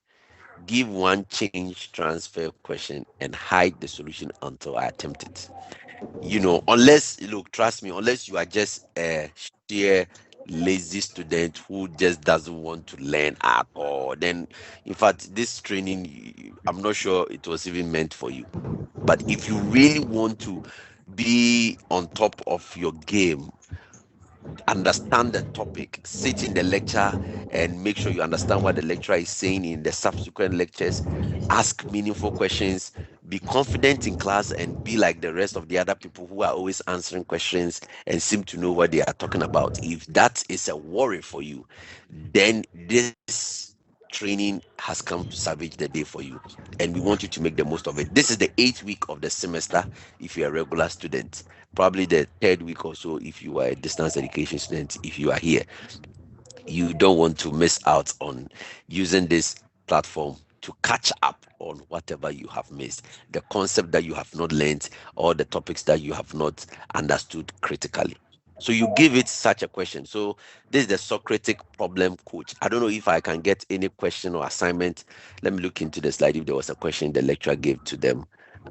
Give one change transfer question and hide the solution until I attempt it. Unless, look, trust me, unless you are just a sheer lazy student who just doesn't want to learn at all, then in fact, this training, I'm not sure it was even meant for you. But if you really want to be on top of your game, understand the topic, sit in the lecture and make sure you understand what the lecturer is saying in the subsequent lectures, ask meaningful questions, be confident in class and be like the rest of the other people who are always answering questions and seem to know what they are talking about. If that is a worry for you, then this training has come to salvage the day for you, and we want you to make the most of it. This is the 8th week of the semester if you're a regular student, probably the 3rd week or so if you are a distance education student. If you are here, you don't want to miss out on using this platform to catch up on whatever you have missed, the concept that you have not learned, or the topics that you have not understood critically. So you give it such a question. So this is the Socratic problem coach. I don't know if I can get any question or assignment. Let me look into the slide if there was a question the lecturer gave to them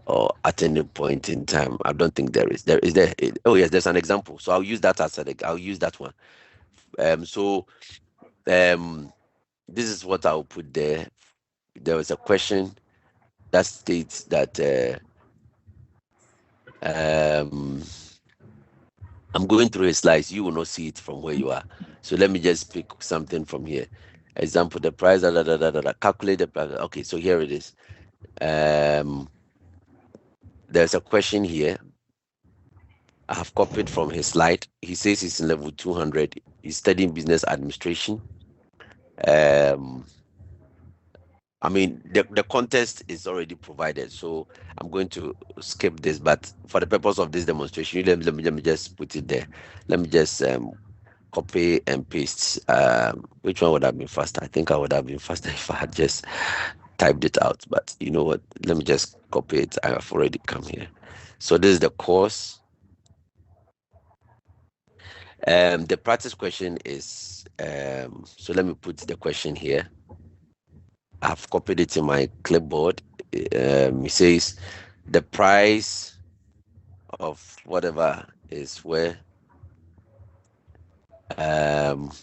or at any point in time. I don't think there is. There is there. Oh yes, there's an example. So I'll use that as I'll use that one. So this is what I'll put there. There was a question that states that um I'm going through his slides. You will not see it from where you are. So let me just pick something from here. Example, the price, calculate the price. Okay, so here it is. There's a question here. I have copied from his slide. He says he's in level 200. He's studying business administration. I mean, the context is already provided, so I'm going to skip this. But for the purpose of this demonstration, let me just put it there. Let me just copy and paste. Which one would have been faster? I think I would have been faster if I had just typed it out. But you know what? Let me just copy it. I have already come here. So this is the course. The practice question is so let me put the question here. I've copied it in my clipboard. It says the price of whatever is where of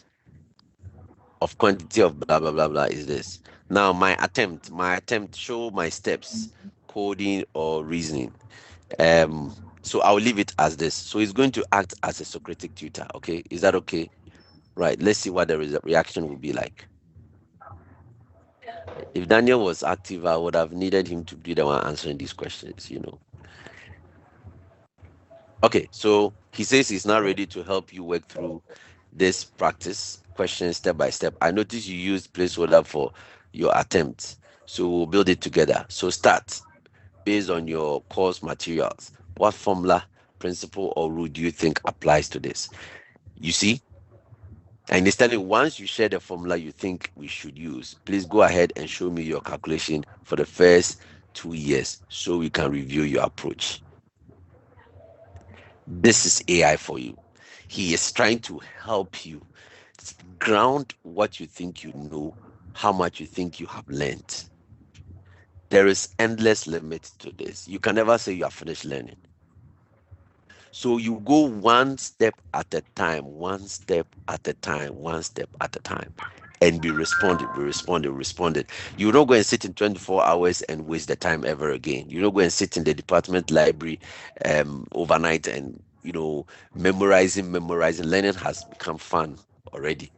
quantity of blah blah blah blah is this. Now my attempt, show my steps, coding or reasoning. So I'll leave it as this. So it's going to act as a Socratic tutor. Okay, is that okay? Right. Let's see what the reaction will be like. If Daniel was active, I would have needed him to be the one answering these questions. Okay, so he says he's now ready to help you work through this practice question step by step. I notice you used placeholder for your attempt, so we'll build it together. So start based on your course materials. What formula, principle, or rule do you think applies to this? You see? And it's telling once you share the formula you think we should use, please go ahead and show me your calculation for the first 2 years so we can review your approach. This is AI for you. He is trying to help you ground what you think you know, how much you think you have learned. There is endless limit to this. You can never say you are finished learning. So you go one step at a time, one step at a time, one step at a time, and be responded. You don't go and sit in 24 hours and waste the time ever again. You don't go and sit in the department library overnight and memorizing. Learning has become fun already.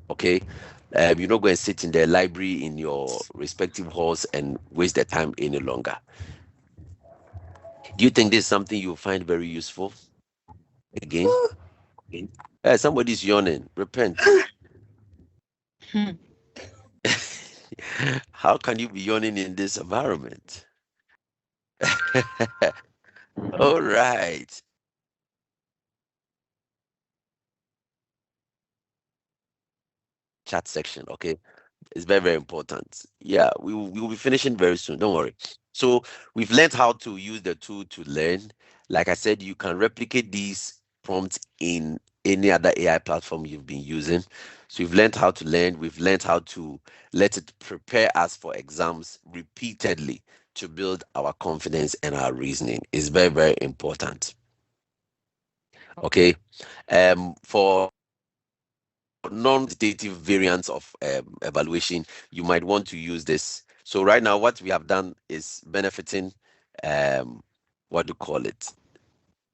Okay. You don't go and sit in the library in your respective halls and waste the time any longer. Do you think this is something you'll find very useful? Again, somebody's yawning. Repent. How can you be yawning in this environment? All right. Chat section. Okay. It's very, very important. Yeah, we will be finishing very soon. Don't worry. So we've learned how to use the tool to learn. Like I said, you can replicate these prompts in any other AI platform you've been using. So we've learned how to learn. We've learned how to let it prepare us for exams repeatedly to build our confidence and our reasoning. It's very, very important. Okay. For non-quantitative variants of evaluation, you might want to use this. So right now, what we have done is benefiting, what do you call it?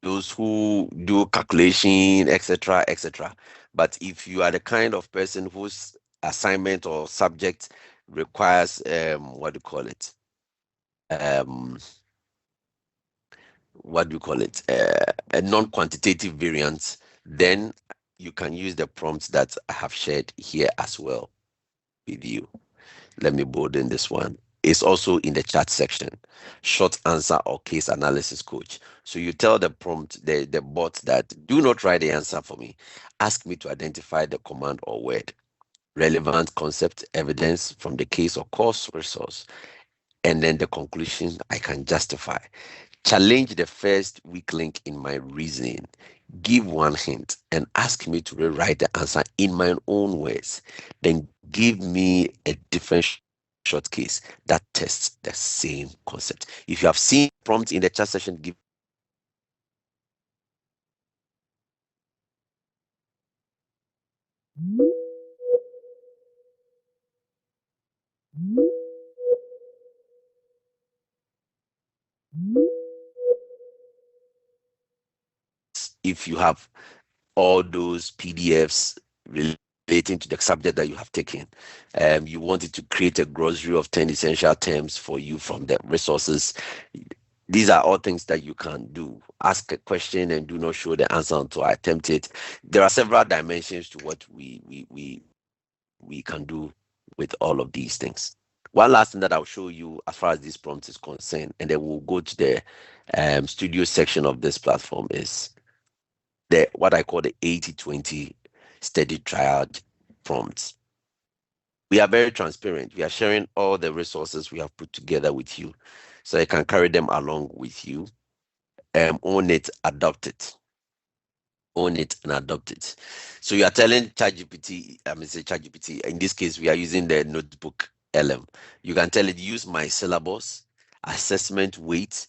Those who do calculation, etc., etc. But if you are the kind of person whose assignment or subject requires, what do you call it? Um, what do you call it? A non-quantitative variant, then you can use the prompts that I have shared here as well with you. Let me bold in this one. It's also in the chat section. Short answer or case analysis coach. So you tell the prompt, the bot, that do not write the answer for me. Ask me to identify the command or word, relevant concept, evidence from the case or course resource, and then the conclusion I can justify. Challenge the first weak link in my reasoning. Give one hint and ask me to rewrite the answer in my own words. Then give me a different short case that tests the same concept. If you have seen prompt in the chat session given by the bot, you can use it to replicate the answer in your own words. Then you can challenge the first weak link in my reasoning. Give one hint and ask me to rewrite the answer in my own words. Then give me a different short case that tests the same concept. If you have all those PDFs relating to the subject that you have taken, you wanted to create a grocery of 10 essential terms for you from the resources. These are all things that you can do. Ask a question and do not show the answer until I attempt it. There are several dimensions to what we can do with all of these things. One last thing that I'll show you as far as this prompt is concerned, and then we'll go to the studio section of this platform, is the what I call the 80-20 steady triad prompts. We are very transparent. We are sharing all the resources we have put together with you, so you can carry them along with you. Own it, adopt it. Own it and adopt it. So you are telling ChatGPT, I mean, say ChatGPT, in this case, we are using the notebook LM. You can tell it, use my syllabus, assessment weights.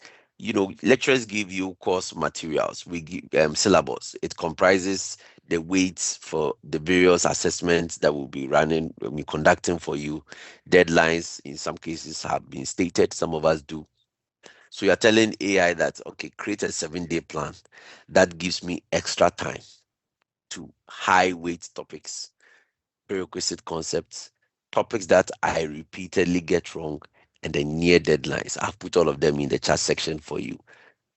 Lecturers give you course materials. We give syllabus. It comprises the weights for the various assessments that will be running, will be conducting for you. Deadlines, in some cases, have been stated. Some of us do. So you're telling AI that, okay, create a 7-day plan that gives me extra time to high weight topics, prerequisite concepts, topics that I repeatedly get wrong, and then near deadlines. I've put all of them in the chat section for you.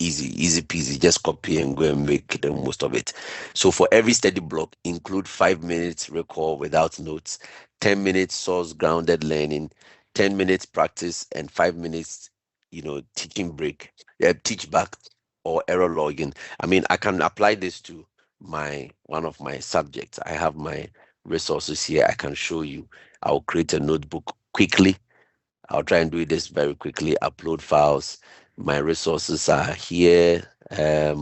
Easy peasy. Just copy and go and make the most of it. So for every study block, include 5 minutes recall without notes, 10 minutes source grounded learning, 10 minutes practice, and 5 minutes, teaching break, teach back or error logging. I mean, I can apply this to my one of my subjects. I have my resources here. I can show you. I'll create a notebook quickly. I'll try and do this very quickly. Upload files. My resources are here. I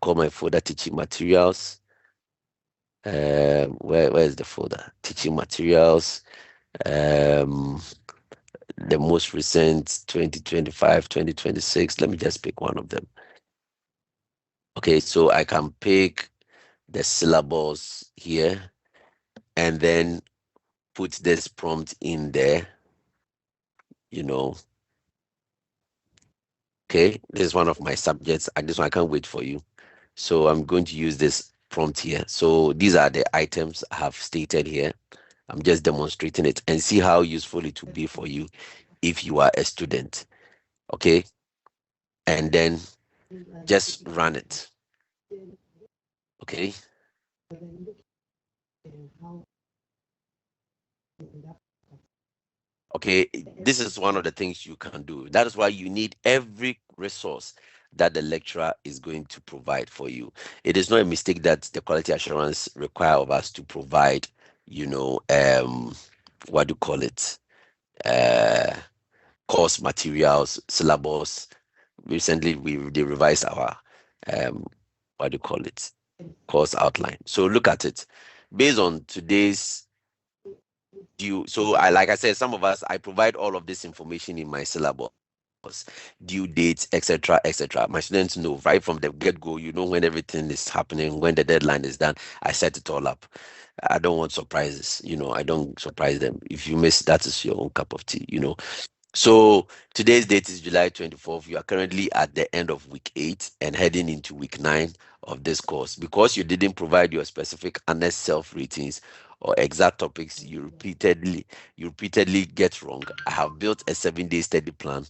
call my folder teaching materials. Where is the folder? Teaching materials. Um, the most recent 2025, 2026. Let me just pick one of them. Okay, so I can pick the syllabus here and then put this prompt in there, you know. Okay, this is one of my subjects. This one I can't wait for you. So I'm going to use this prompt here. So these are the items I have stated here. I'm just demonstrating it and see how useful it will be for you if you are a student. Okay, and then just run it. Okay. Okay, this is one of the things you can do. That is why you need every resource that the lecturer is going to provide for you. It is not a mistake that the quality assurance require of us to provide, you know, what do you call it? Uh, course materials, syllabus. Recently, they revised our um, what do you call it? Course outline. So look at it based on today's due. So I, like I said, some of us, I provide all of this information in my syllabus, due dates, etc., etc. My students know right from the get-go, you know, when everything is happening, when the deadline is done, I set it all up. I don't want surprises, you know, I don't surprise them. If you miss, that is your own cup of tea, you know. So today's date is July 24th. You are currently at the end of week 8 and heading into week 9 of this course. Because you didn't provide your specific honest self ratings or exact topics you repeatedly get wrong, I have built a 7-day study plan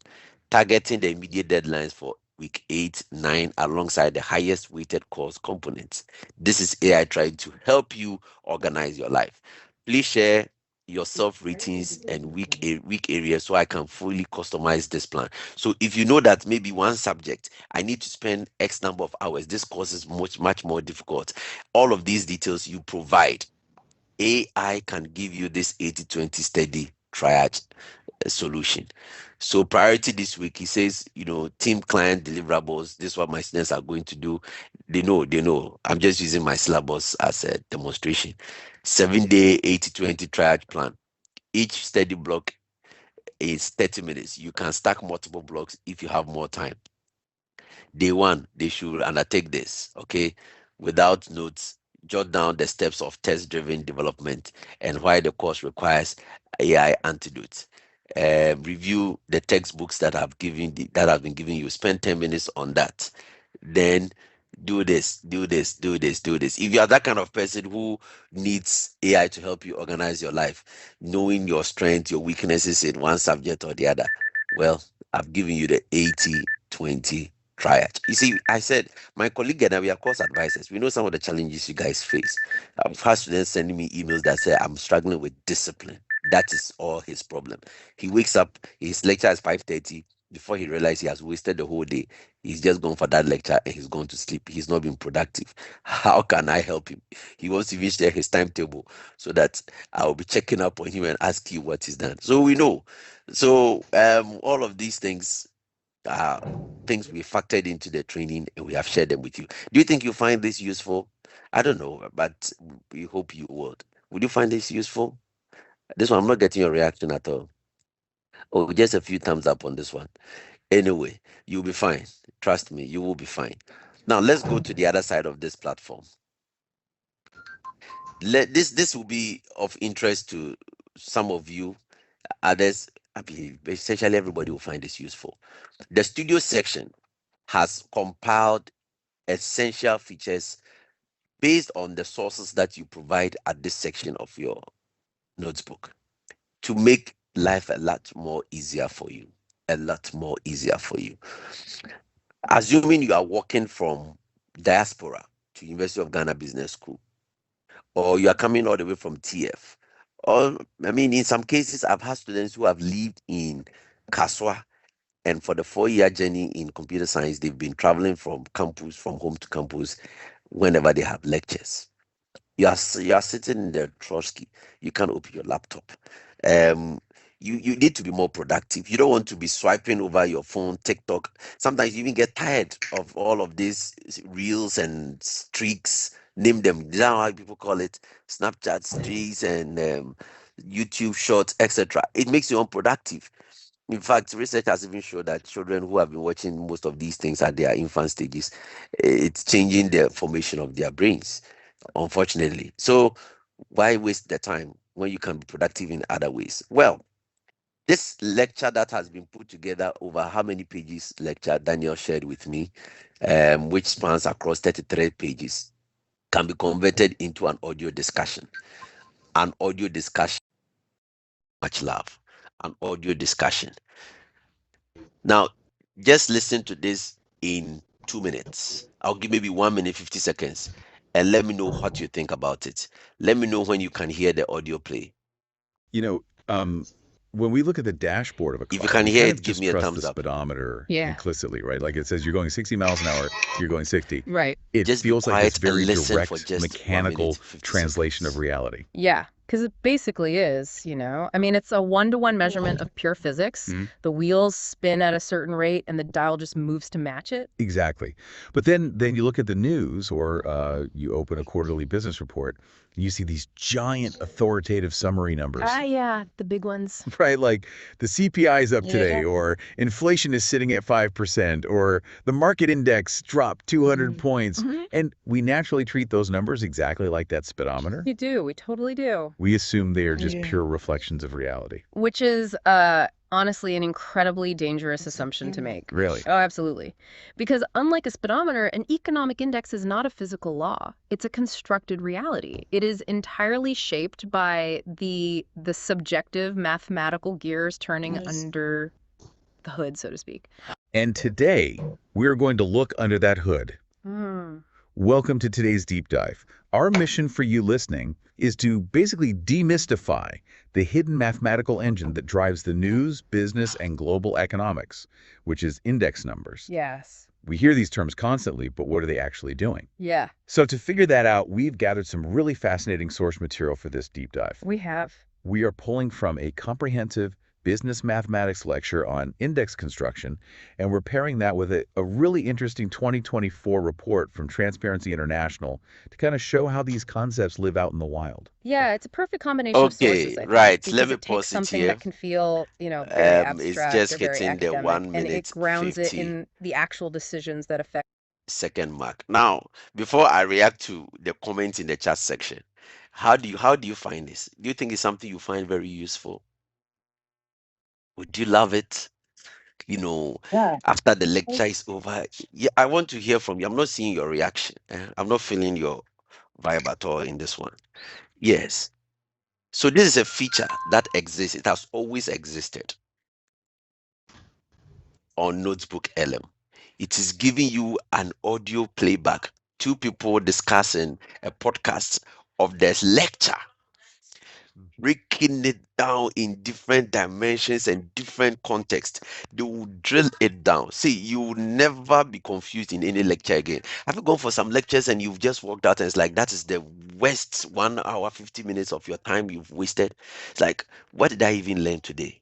targeting the immediate deadlines for week 8, 9 alongside the highest weighted course components. This is AI trying to help you organize your life. Please share your self ratings and weak areas so I can fully customize this plan. So if you know that maybe one subject I need to spend X number of hours, this course is much more difficult. All of these details you provide, AI can give you this 80-20 steady triage solution. So priority this week, he says, you know, team client deliverables. This is what my students are going to do. They know. I'm just using my syllabus as a demonstration. 7-day 80-20 triage plan. Each study block is 30 minutes. You can stack multiple blocks if you have more time. Day one, they should undertake this, okay, without notes. Jot down the steps of test-driven development and why the course requires AI antidote. Review the textbooks that have been given you. Spend 10 minutes on that. Then do this. If you are that kind of person who needs AI to help you organize your life, knowing your strengths, your weaknesses in one subject or the other, well, I've given you the 80-20 triad. You see, I said my colleague and I, we are course advisors. We know some of the challenges you guys face. I've had students sending me emails that say I'm struggling with discipline. That is all his problem. He wakes up, his lecture is 5:30. Before he realizes he has wasted the whole day, he's just gone for that lecture and he's going to sleep. He's not been productive. How can I help him? He wants to even share his timetable so that I'll be checking up on him and ask you what he's done. So we know. So all of these things are things we factored into the training and we have shared them with you. Do you think you find this useful? I don't know, but we hope you would. Would you find this useful? This one, I'm not getting your reaction at all. Oh, just a few thumbs up on this one. Anyway, you'll be fine. Trust me, you will be fine. Now let's go to the other side of this platform. This will be of interest to some of you. Others, I believe, essentially everybody will find this useful. The studio section has compiled essential features based on the sources that you provide at this section of your notebook to make life a lot more easier for you. A lot more easier for you. Assuming you are working from diaspora to University of Ghana Business School, or you are coming all the way from TF, or I mean, in some cases, I've had students who have lived in Kaswa, and for the 4-year journey in computer science, they've been traveling from campus, from home to campus, whenever they have lectures. You are sitting in the Trotsky. You can't open your laptop. Um, you need to be more productive. You don't want to be swiping over your phone, TikTok. Sometimes you even get tired of all of these reels and streaks. Name them. Is that how people call it? Snapchat streaks and YouTube shorts, etc. It makes you unproductive. In fact, research has even shown that children who have been watching most of these things at their infant stages, it's changing the formation of their brains, unfortunately. So why waste the time when you can be productive in other ways? Well, this lecture that has been put together over how many pages lecture Daniel shared with me, which spans across 33 pages, can be converted into an audio discussion. An audio discussion, much love. An audio discussion. Now, just listen to this in 2 minutes. I'll give maybe 1 minute, 50 seconds. and let me know what you think about it. Let me know when you can hear the audio play.
You know, when we look at the dashboard of a
If you
car,
can
we
hear
kind
it,
of
give
just
me a
trust the
thumbs up.
speedometer
Yeah.
implicitly, right? Like it says you're going 60 miles an hour, you're going 60.
Right.
It
Just be
feels like this
quiet and
very
listen for
direct,
just 1 minute,
mechanical
50
translation of
seconds.
reality.
Yeah, because it basically is, I mean, it's a one-to-one measurement of pure physics.
Mhm.
The wheels spin at a certain rate and the dial just moves to match it.
Exactly. But then you look at the news or you open a quarterly business report and you see these giant authoritative summary numbers,
Ah, yeah, the big ones.
right? Like the CPI is up today
Yeah.
or inflation is sitting at 5% or the market index dropped 200 points.
Mhm.
And we naturally treat those numbers exactly like that speedometer.
You do. We totally do.
We assume they are just
Yeah.
pure reflections of reality.
Which is honestly an incredibly dangerous assumption to make.
Really?
Oh, absolutely. Because unlike a speedometer, an economic index is not a physical law. It's a constructed reality. It is entirely shaped by the subjective mathematical gears turning
Yes.
under the hood, so to speak.
And today, we're going to look under that hood.
Hmm.
Welcome to today's deep dive. Our mission for you listening is to basically demystify the hidden mathematical engine that drives the news, business, and global economics, which is index numbers.
Yes.
We hear these terms constantly, but what are they actually doing?
Yeah,
So to figure that out, we've gathered some really fascinating source material for this deep dive.
we have.
We are pulling from a comprehensive business mathematics lecture on index construction, and we're pairing that with a really interesting 2024 report from Transparency International to kind of show how these concepts live out in the wild.
Yeah, it's a perfect combination of
Okay,
sources, I think,
right. Let
because
me
it takes
pause it
something
here.
that can feel, very
It's
abstract
just
or very
hitting the
academic,
1
and it
minute
grounds it
50
in the actual decisions that affect.
second mark. Now, before I react to the comments in the chat section, how do you find this? Do you think it's something you find very useful? Would you love it?
Yeah.
After the lecture is over, yeah, I want to hear from you. I'm not seeing your reaction. I'm not feeling your vibe at all in this one. Yes. So this is a feature that exists. It has always existed on Notebook LM. It is giving you an audio playback, two people discussing a podcast of this lecture, breaking it down in different dimensions and different contexts. They will drill it down. See, you will never be confused in any lecture again. Have you gone for some lectures and you've just walked out and it's like that is the worst 1 hour, 50 minutes of your time you've wasted? It's like, what did I even learn today?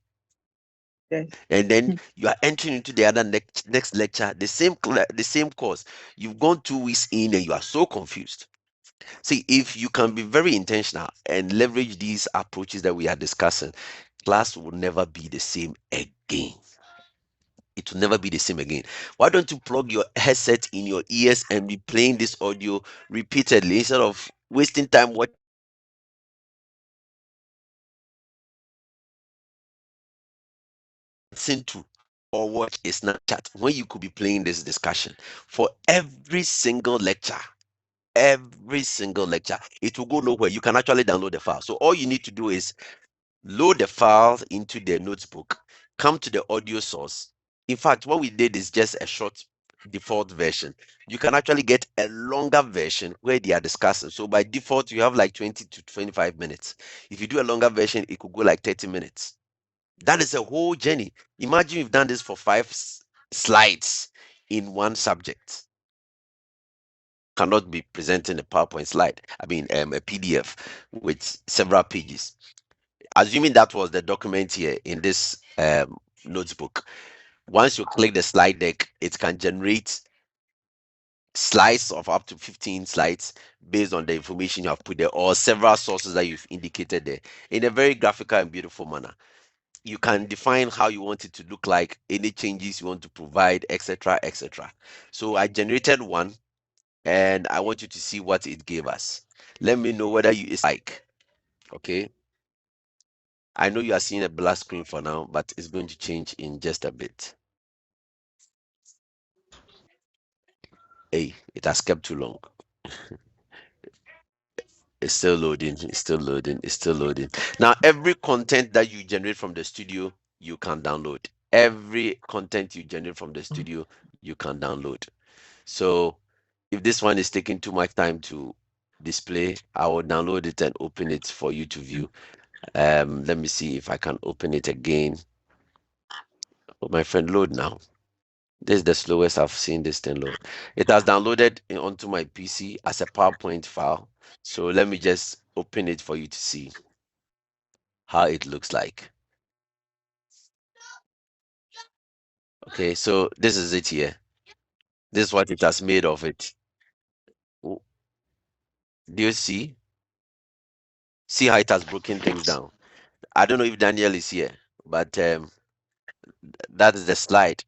Yes.
And then you are entering into the other next lecture, the same course. You've gone 2 weeks in and you are so confused. See, if you can be very intentional and leverage these approaches that we are discussing, class will never be the same again. It will never be the same again. Why don't you plug your headset in your ears and be playing this audio repeatedly instead of wasting time watching to or watch a Snapchat when you could be playing this discussion for every single lecture? Every single lecture, it will go nowhere. You can actually download the file. So all you need to do is load the files into the notebook, come to the audio source. In fact, what we did is just a short default version. You can actually get a longer version where they are discussing. So by default, you have like 20 to 25 minutes. If you do a longer version, it could go like 30 minutes. That is a whole journey. Imagine you've done this for 5 slides in one subject. Cannot be presenting a PowerPoint slide, a PDF with several pages. Assuming that was the document here in this notebook, once you click the slide deck, it can generate slides of up to 15 slides based on the information you have put there or several sources that you've indicated there in a very graphical and beautiful manner. You can define how you want it to look like, any changes you want to provide, etc., etc. So I generated one and I want you to see what it gave us. Let me know whether you it's like. Okay. I know you are seeing a black screen for now, but it's going to change in just a bit. Hey, it has kept too long. It's still loading, it's still loading, it's still loading. Now, every content that you generate from the studio, you can download. Every content you generate from the studio, you can download. So if this one is taking too much time to display. I will download it and open it for you to view. Let me see if I can open it again. Oh, my friend, load now. This is the slowest I've seen this thing load. It has downloaded onto my PC as a PowerPoint file. So let me just open it for you to see how it looks like. Okay, so this is it here. This is what it has made of it. Oh, do you see? See how it has broken things down. I don't know if Daniel is here, but that is the slide.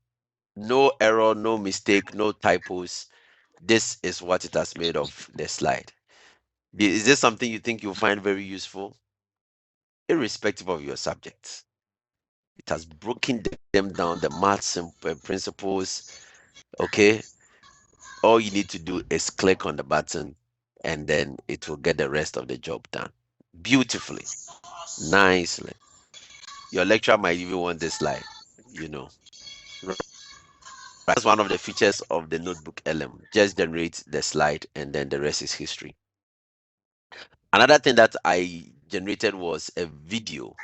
No error, no mistake, no typos. This is what it has made of the slide. Is this something you think you'll find very useful, irrespective of your subjects? It has broken them down, the maths principles. Okay, all you need to do is click on the button, and then it will get the rest of the job done beautifully, nicely. Your lecturer might even want this slide, you know. That's one of the features of the notebook LM. Just generate the slide, and then the rest is history. Another thing that I generated was a video,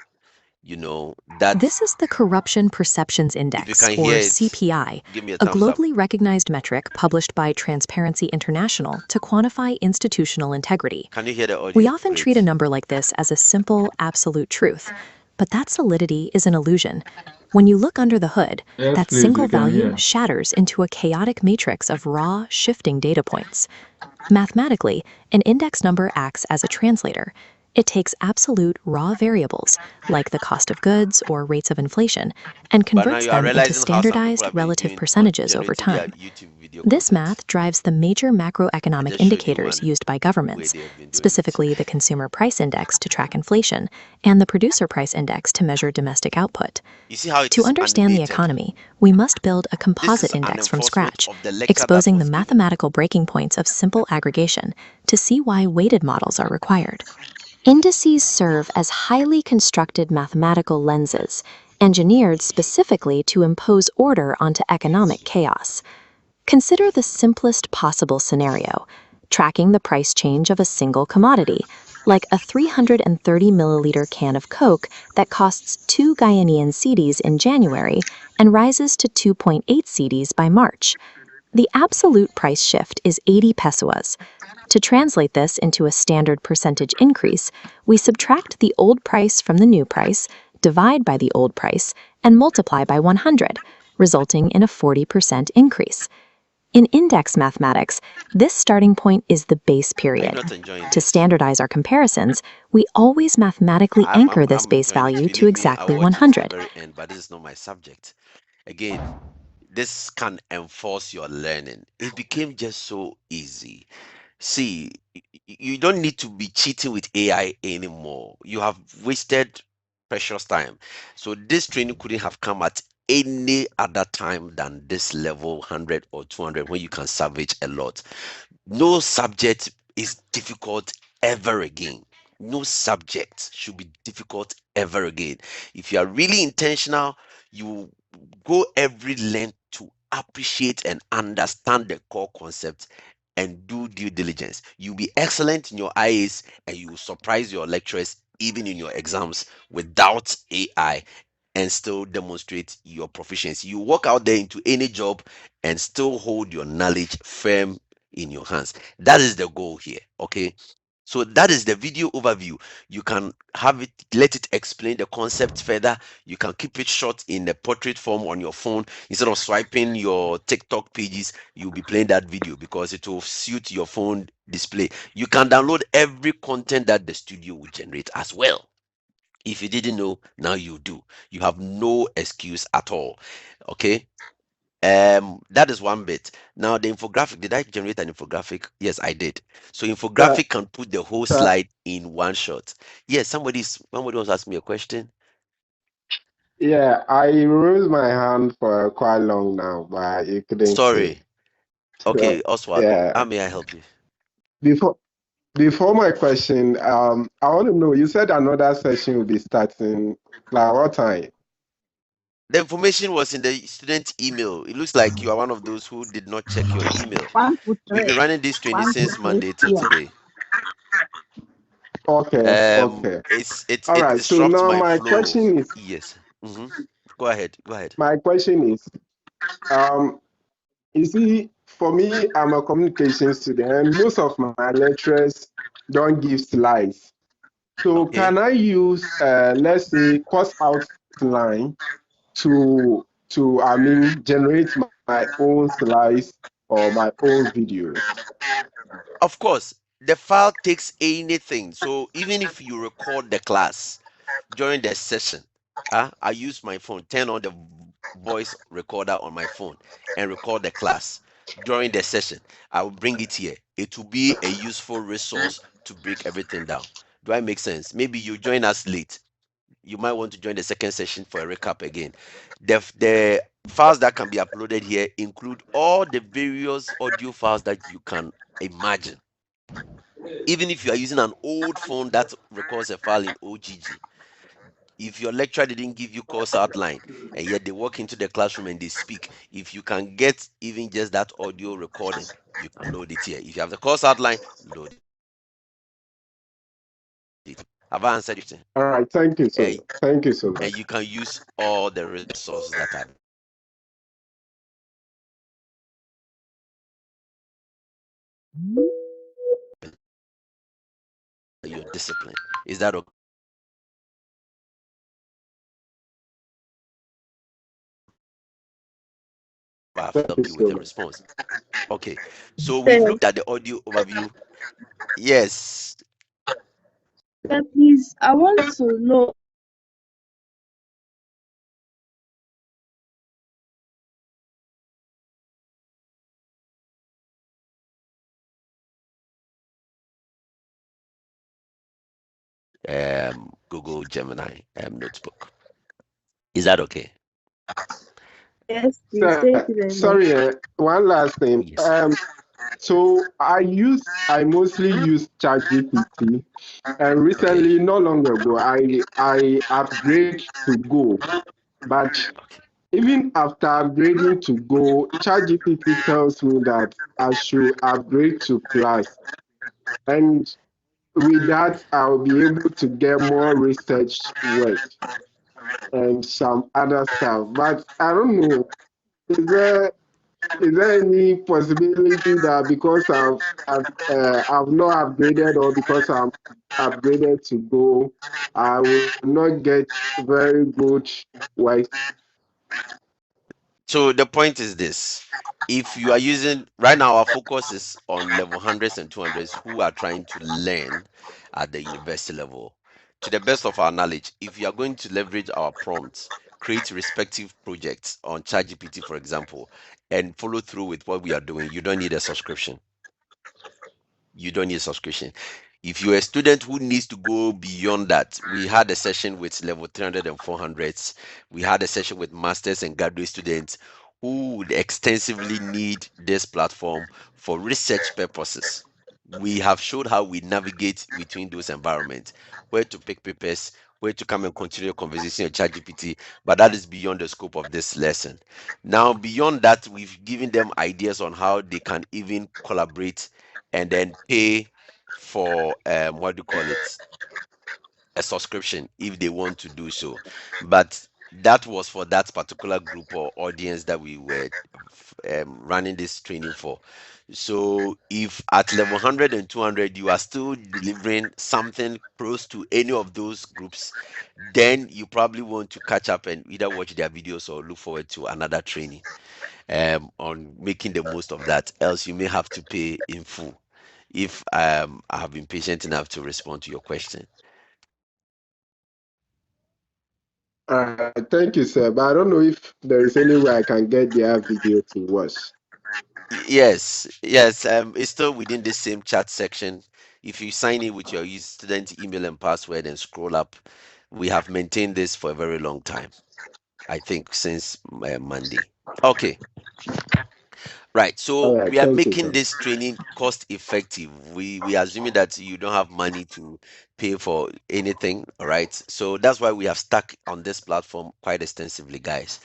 that
This is the Corruption Perceptions
if you
Index,
can
or
hear it,
CPI,
give me a
a
thumbs up.
globally recognized metric published by Transparency International to quantify institutional integrity.
Can you hear the
We
audio?
often treat a
Great.
number like this as a simple, absolute truth, but that solidity is an illusion. When you look under the hood,
Yes,
that
please,
single
we can
value
hear.
shatters into a chaotic matrix of raw, shifting data points. Mathematically, an index number acts as a translator. It takes absolute raw variables, like the cost of goods or rates of inflation, and
But now
converts
you are
them into
realizing how some people
standardized
have been
relative
doing
percentages over
generating their
time.
YouTube video
This
content.
math drives the major
I
macroeconomic
just showed you
indicators
one
used by
way
governments,
they have been doing it.
specifically the Consumer Price Index to track inflation and the Producer Price Index to measure domestic output.
You see how it
To
is
understand the
animated?
economy, we must build a
This
composite
is an
index from
enforcement
scratch,
of the lecture that
exposing the
was given.
mathematical breaking points of simple aggregation to see why weighted models are required. Indices serve as highly constructed mathematical lenses, engineered specifically to impose order onto economic chaos. Consider the simplest possible scenario, tracking the price change of a single commodity, like a 330 milliliter can of Coke that costs 2 Guinean cedis in January and rises to 2.8 cedis by March. The absolute price shift is 80 pesos. To translate this into a standard percentage increase, we subtract the old price from the new price, divide by the old price, and multiply by 100, resulting in a 40% increase. In index mathematics, this starting point is the base
Are you
period.
not enjoying
To
this?
standardize our comparisons, we always mathematically anchor this
I'm
base
enjoying it.
value to
Believe me, I
exactly
will watch it to the
100.
very end, but this is not my subject. Again, this can enforce your learning. It became just so easy. See, you don't need to be cheating with AI anymore. You have wasted precious time. So this training couldn't have come at any other time than this level 100 or 200 when you can salvage a lot. No subject is difficult ever again. No subject should be difficult ever again. If you are really intentional, you go every length to appreciate and understand the core concept and do due diligence. You'll be excellent in your IAs and you will surprise your lecturers even in your exams without AI and still demonstrate your proficiency. You walk out there into any job and still hold your knowledge firm in your hands. That is the goal here. Okay. So that is the video overview. You can have it, let it explain the concept further. You can keep it short in the portrait form on your phone. Instead of swiping your TikTok pages, you'll be playing that video because it will suit your phone display. You can download every content that the studio will generate as well. If you didn't know, now you do. You have no excuse at all. Okay. That is one bit. Now the infographic, did I generate an infographic? Yes, I did. So
Sir,
infographic can put the whole
sir,
slide in one shot. Yes, somebody wants to ask me a question.
yeah, I raised my hand for quite long now, but you couldn't see.
Sorry.
So,
Okay, Oswald,
yeah,
how may I help you?
before before my question, I want to know, you said another session will be starting, like what time?
The information was in the student email. It looks like you are one of those who did not check your email.
One to
We've
three.
been running this training
One to
since
three.
Monday till
Yeah.
today.
Okay, okay. All
It
right. So
disrupts
now
my
my
flow.
question is,
Yes. Mm-hmm. Go ahead. Go ahead.
my question is, um, you see, for me, I'm a communication student, and most of my lecturers don't give slides. So
Okay.
can I use, let's say, course outline to I mean generate my own slides or my own videos?
Of course, the file takes anything. So even if you record the class during the session, I use my phone, turn on the voice recorder on my phone and record the class during the session. I will bring it here. It will be a useful resource to break everything down. Do I make sense? Maybe you join us late. You might want to join the second session for a recap again. The files that can be uploaded here include all the various audio files that you can imagine. Even if you are using an old phone that records a file in OGG, if your lecturer didn't give you course outline and yet they walk into the classroom and they speak, if you can get even just that audio recording, you can load it here. If you have the course outline, load it. Have I answered your question?
All right, thank you so
And,
much. Thank you so
and
much.
you can use all the resources that are your discipline. Is that okay? I've
Thank you
helped you with
so
the
much.
response. Okay, so we've
So,
looked at the audio overview. Yes,
Please, I want to know.
Google Gemini notebook. Is that okay?
Yes, please.
So,
Thank you very much.
sorry, one last thing.
Yes.
So I mostly use ChatGPT, and
Okay.
recently, not long ago, I upgrade to Go. But
Okay.
even after upgrading to Go, ChatGPT tells me that I should upgrade to Plus, and with that, I'll be able to get more research work and some other stuff. But I don't know, is there is there any possibility that because I've not upgraded or because I'm upgraded to Go, I will not get very good work?
So the point is this. If you are using right now, our focus is on level hundreds and 200s who are trying to learn at the university level. To the best of our knowledge, if you are going to leverage our prompts, create respective projects on ChatGPT, for example, and follow through with what we are doing, you don't need a subscription. You don't need a subscription. If you're a student who needs to go beyond that, we had a session with level 300 and 400s. We had a session with masters and graduate students who would extensively need this platform for research purposes. We have showed how we navigate between those environments, where to pick papers, where to come and continue a conversation with ChatGPT, but that is beyond the scope of this lesson. Now, beyond that, we've given them ideas on how they can even collaborate and then pay for what do you call it, a subscription if they want to do so. But that was for that particular group or audience that we were running this training for. So if at level 100 and 200 you are still delivering something close to any of those groups, then you probably want to catch up and either watch their videos or look forward to another training on making the most of that. Else you may have to pay in full if I have been patient enough to respond to your question.
Thank you, sir. But I don't know if there is any way I can get their video to watch.
Yes, yes, it's still within the same chat section. If you sign in with your student email and password and scroll up, we have maintained this for a very long time. I think since Monday. Okay, right.
All
So
right,
we are
thank you,
making
sir.
this training cost effective. We are assuming that you don't have money to pay for anything, all right? So that's why we have stuck on this platform quite extensively, guys.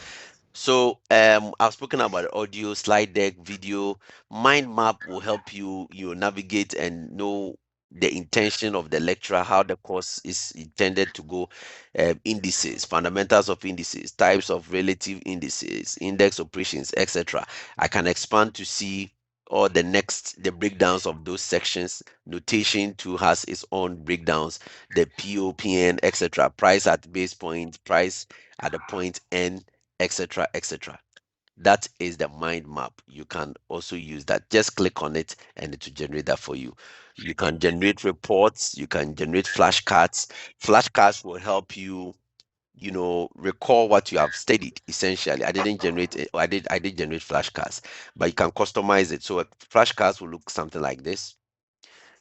So I've spoken about audio, slide deck, video. Mind map will help you navigate and know the intention of the lecturer, how the course is intended to go, indices, fundamentals of indices, types of relative indices, index operations, etc. I can expand to see all the breakdowns of those sections. Notation too has its own breakdowns, the POPN, etc. Price at base point, price at the point N, etc., etc. That is the mind map. You can also use that. Just click on it and it will generate that for you. You can generate reports, you can generate flashcards. Flashcards will help you, recall what you have studied. Essentially, I didn't generate it, I did generate flashcards, but you can customize it. So flashcards will look something like this.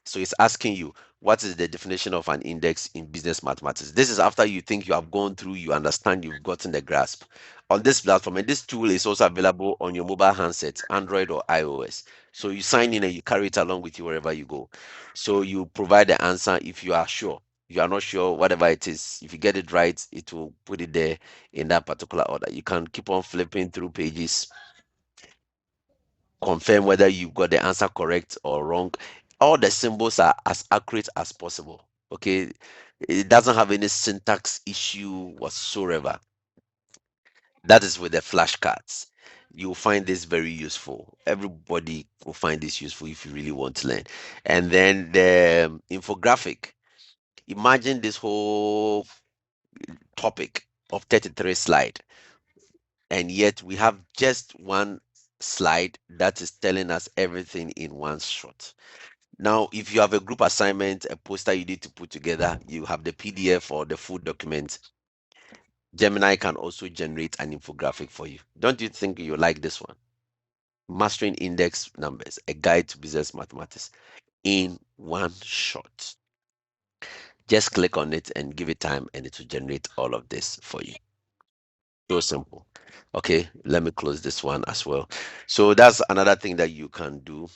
So it's asking you, what is the definition of an index in business mathematics? This is after you think you have gone through, you understand, you've gotten the grasp on this platform. And this tool is also available on your mobile handsets, Android or iOS. So you sign in and you carry it along with you wherever you go. So you provide the answer if you are sure. If you are not sure, whatever it is, if you get it right, it will put it there in that particular order. You can keep on flipping through pages, confirm whether you got the answer correct or wrong. All the symbols are as accurate as possible. Okay, it doesn't have any syntax issue whatsoever. That is with the flashcards. You'll find this very useful. Everybody will find this useful if you really want to learn. And then the infographic. Imagine this whole topic of 33 slide, and yet we have just one slide that is telling us everything in one shot. Now, if you have a group assignment, a poster you need to put together, you have the PDF or the full document, Gemini can also generate an infographic for you. Don't you think you like this one? Mastering Index Numbers, a guide to business mathematics in one shot. Just click on it and give it time, and it will generate all of this for you. So simple. Okay, let me close this one as well. So that's another thing that you can do.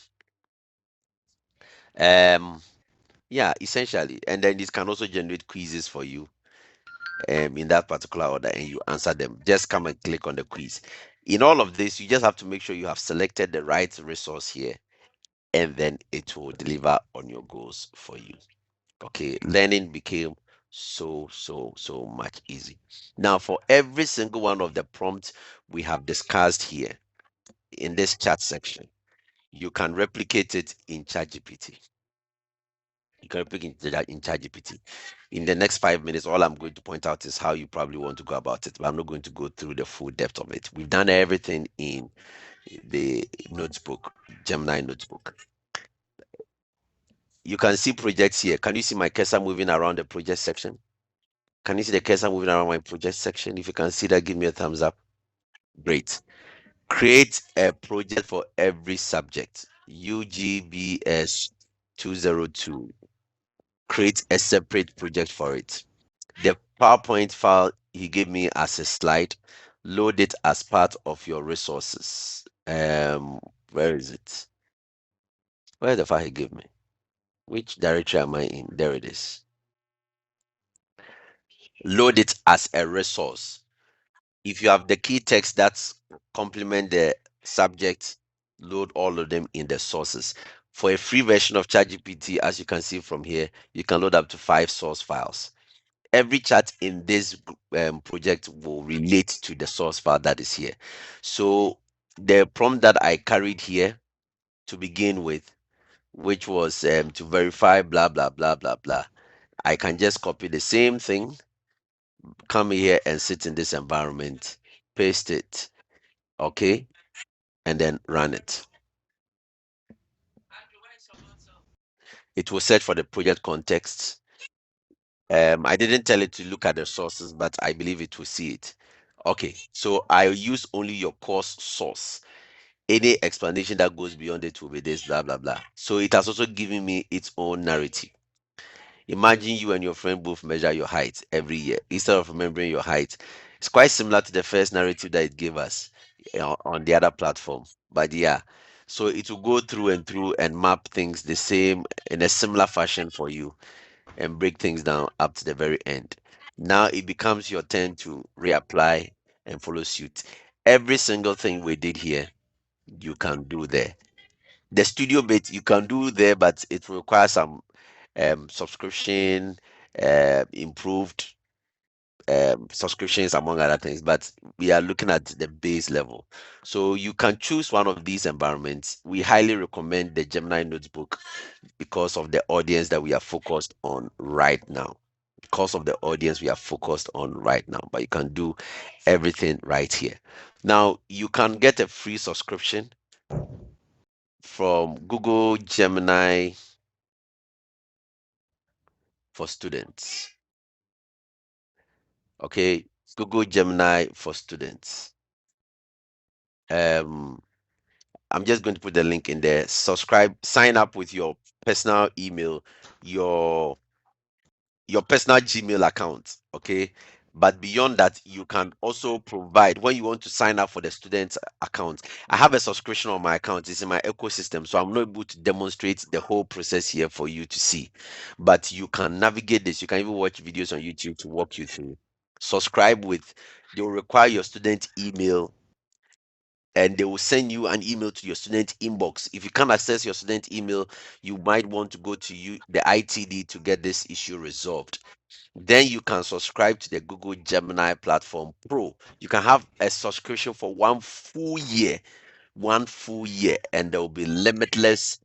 Yeah, essentially. And then this can also generate quizzes for you, in that particular order, and you answer them. Just come and click on the quiz. In all of this, you just have to make sure you have selected the right resource here, and then it will deliver on your goals for you. Okay, learning became so much easy. Now, for every single one of the prompts we have discussed here in this chat section, you can replicate it in ChatGPT. You can replicate that in ChatGPT. In the next 5 minutes, all I'm going to point out is how you probably want to go about it, but I'm not going to go through the full depth of it. We've done everything in the notebook, Gemini notebook. You can see projects here. Can you see my cursor moving around the project section? Can you see the cursor moving around my project section? If you can see that, give me a thumbs up. Great. Create a project for every subject. UGBS 202. Create a separate project for it. The PowerPoint file he gave me as a slide, load it as part of your resources. Where is it? Where's the file he gave me? Which directory am I in? There it is. Load it as a resource. If you have the key text that's complement the subject, load all of them in the sources. For a free version of ChatGPT, as you can see from here, you can load up to 5 source files. Every chat in this project will relate to the source file that is here. So the prompt that I carried here to begin with, which was to verify blah blah blah blah blah, I can just copy the same thing, come here and sit in this environment, paste it, okay, and then run it. It will search for the project context. I didn't tell it to look at the sources, but I believe it will see it. Okay, so I use only your course source. Any explanation that goes beyond it will be this, blah, blah, blah. So it has also given me its own narrative. Imagine you and your friend both measure your height every year. Instead of remembering your height, it's quite similar to the first narrative that it gave us on the other platform. But yeah, so it will go through and through and map things the same in a similar fashion for you and break things down up to the very end. Now it becomes your turn to reapply and follow suit. Every single thing we did here, you can do there. The studio bit you can do there, but it requires some subscription, improved subscriptions, among other things, but we are looking at the base level. So you can choose one of these environments. We highly recommend the Gemini Notebook because of the audience that we are focused on right now. Because of the audience we are focused on right now, but you can do everything right here. Now, you can get a free subscription from Google Gemini for students. Okay, Google Gemini for students. Um, I'm just going to put the link in there. Subscribe, sign up with your personal email, your personal Gmail account, okay? But beyond that, you can also provide when you want to sign up for the student account. I have a subscription on my account, it's in my ecosystem, so I'm not able to demonstrate the whole process here for you to see. But you can navigate this, you can even watch videos on YouTube to walk you through. Subscribe with, they will require your student email, and they will send you an email to your student inbox. If you can't access your student email, you might want to go to the ITD to get this issue resolved. Then you can subscribe to the Google Gemini Platform Pro. You can have a subscription for 1 full year, and there will be limitless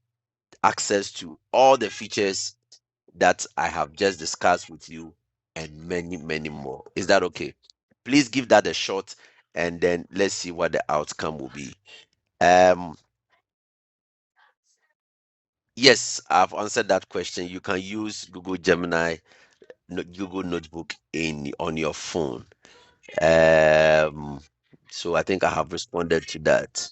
access to all the features that I have just discussed with you and many, many more. Is that okay? Please give that a shot, and then let's see what the outcome will be. Um, yes, I've answered that question. You can use Google Gemini, Google Notebook on your phone. Um, so I think I have responded to that.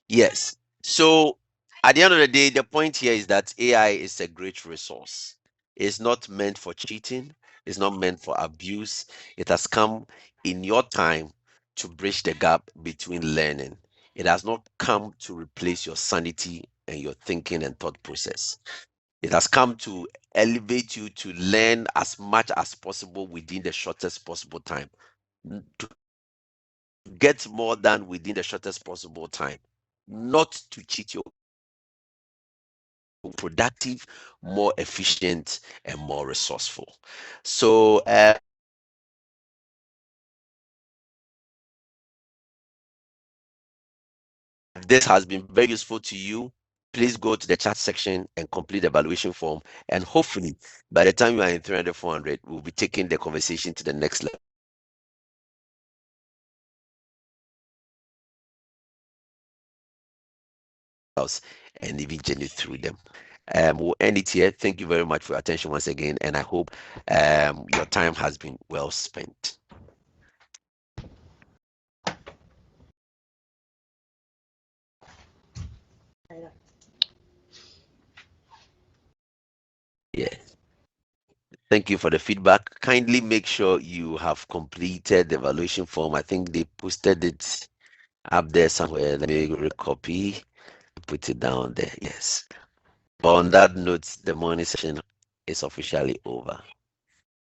Yes. So at the end of the day, the point here is that AI is a great resource. It's not meant for cheating, it's not meant for abuse. It has come in your time to bridge the gap between learning. It has not come to replace your sanity and your thinking and thought process. It has come to elevate you to learn as much as possible within the shortest possible time, to get more done within the shortest possible time, not to cheat your productive, more efficient, and more resourceful. So, if this has been very useful to you, please go to the chat section and complete the evaluation form. And hopefully, by the time you are in 300, 400, we'll be taking the conversation to the next level and even journey through them. We'll end it here. Thank you very much for your attention once again, and I hope your time has been well spent. Yeah. Thank you for the feedback. Kindly make sure you have completed the evaluation form. I think they posted it up there somewhere. Let me recopy, put it down there. Yes. But on that note, the morning session is officially over.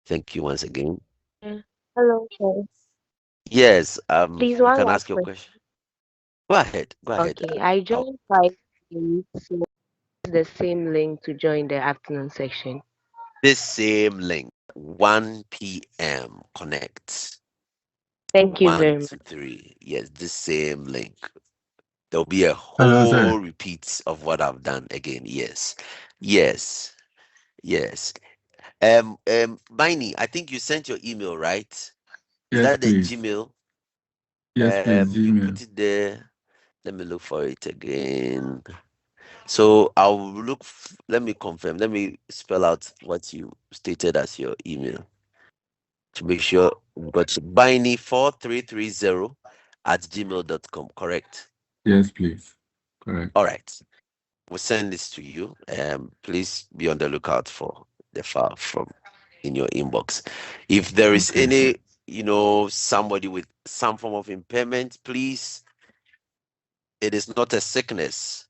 Thank you once again.
Yeah. Hello, sir.
Yes,
Please,
you
one
can
last
ask your
question.
question. Go ahead. Go ahead.
Okay, I
I'll
joined 5 so the same link to join the afternoon section.
this same link, 1 p.m. Connect.
Thank you
One,
very much.
two, three. Yes, this same link. There'll be a
Hello,
whole
sir.
repeat of what I've done again. Yes. Yes. Yes. Bini, I think you sent your email, right? Is
Yes,
that the
please.
Gmail?
Yes, please.
You
Gmail.
put it there. Let me look for it again. So I'll look, let me confirm. Let me spell out what you stated as your email to make sure we got Bini4330 at gmail.com, correct?
Yes, please.
All
Correct.
right. We'll send this to you. Please be on the lookout for the file from in your inbox. If there is
Okay, sir.
any, somebody with some form of impairment, please, it is not a sickness.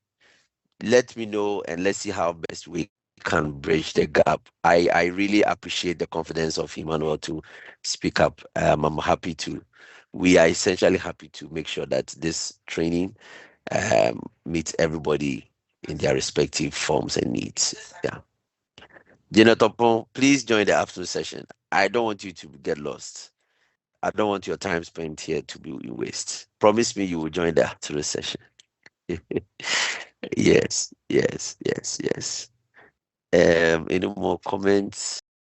Let me know and let's see how best we can bridge the gap. I really appreciate the confidence of Emmanuel to speak up. I'm happy to, we are essentially happy to make sure that this training meets everybody in their respective forms and needs. Yeah. Jenotopon, please join the afternoon session. I don't want you to get lost. I don't want your time spent here to be in waste. Promise me you will join the afternoon session. Yes, yes, yes, yes. Any more comments?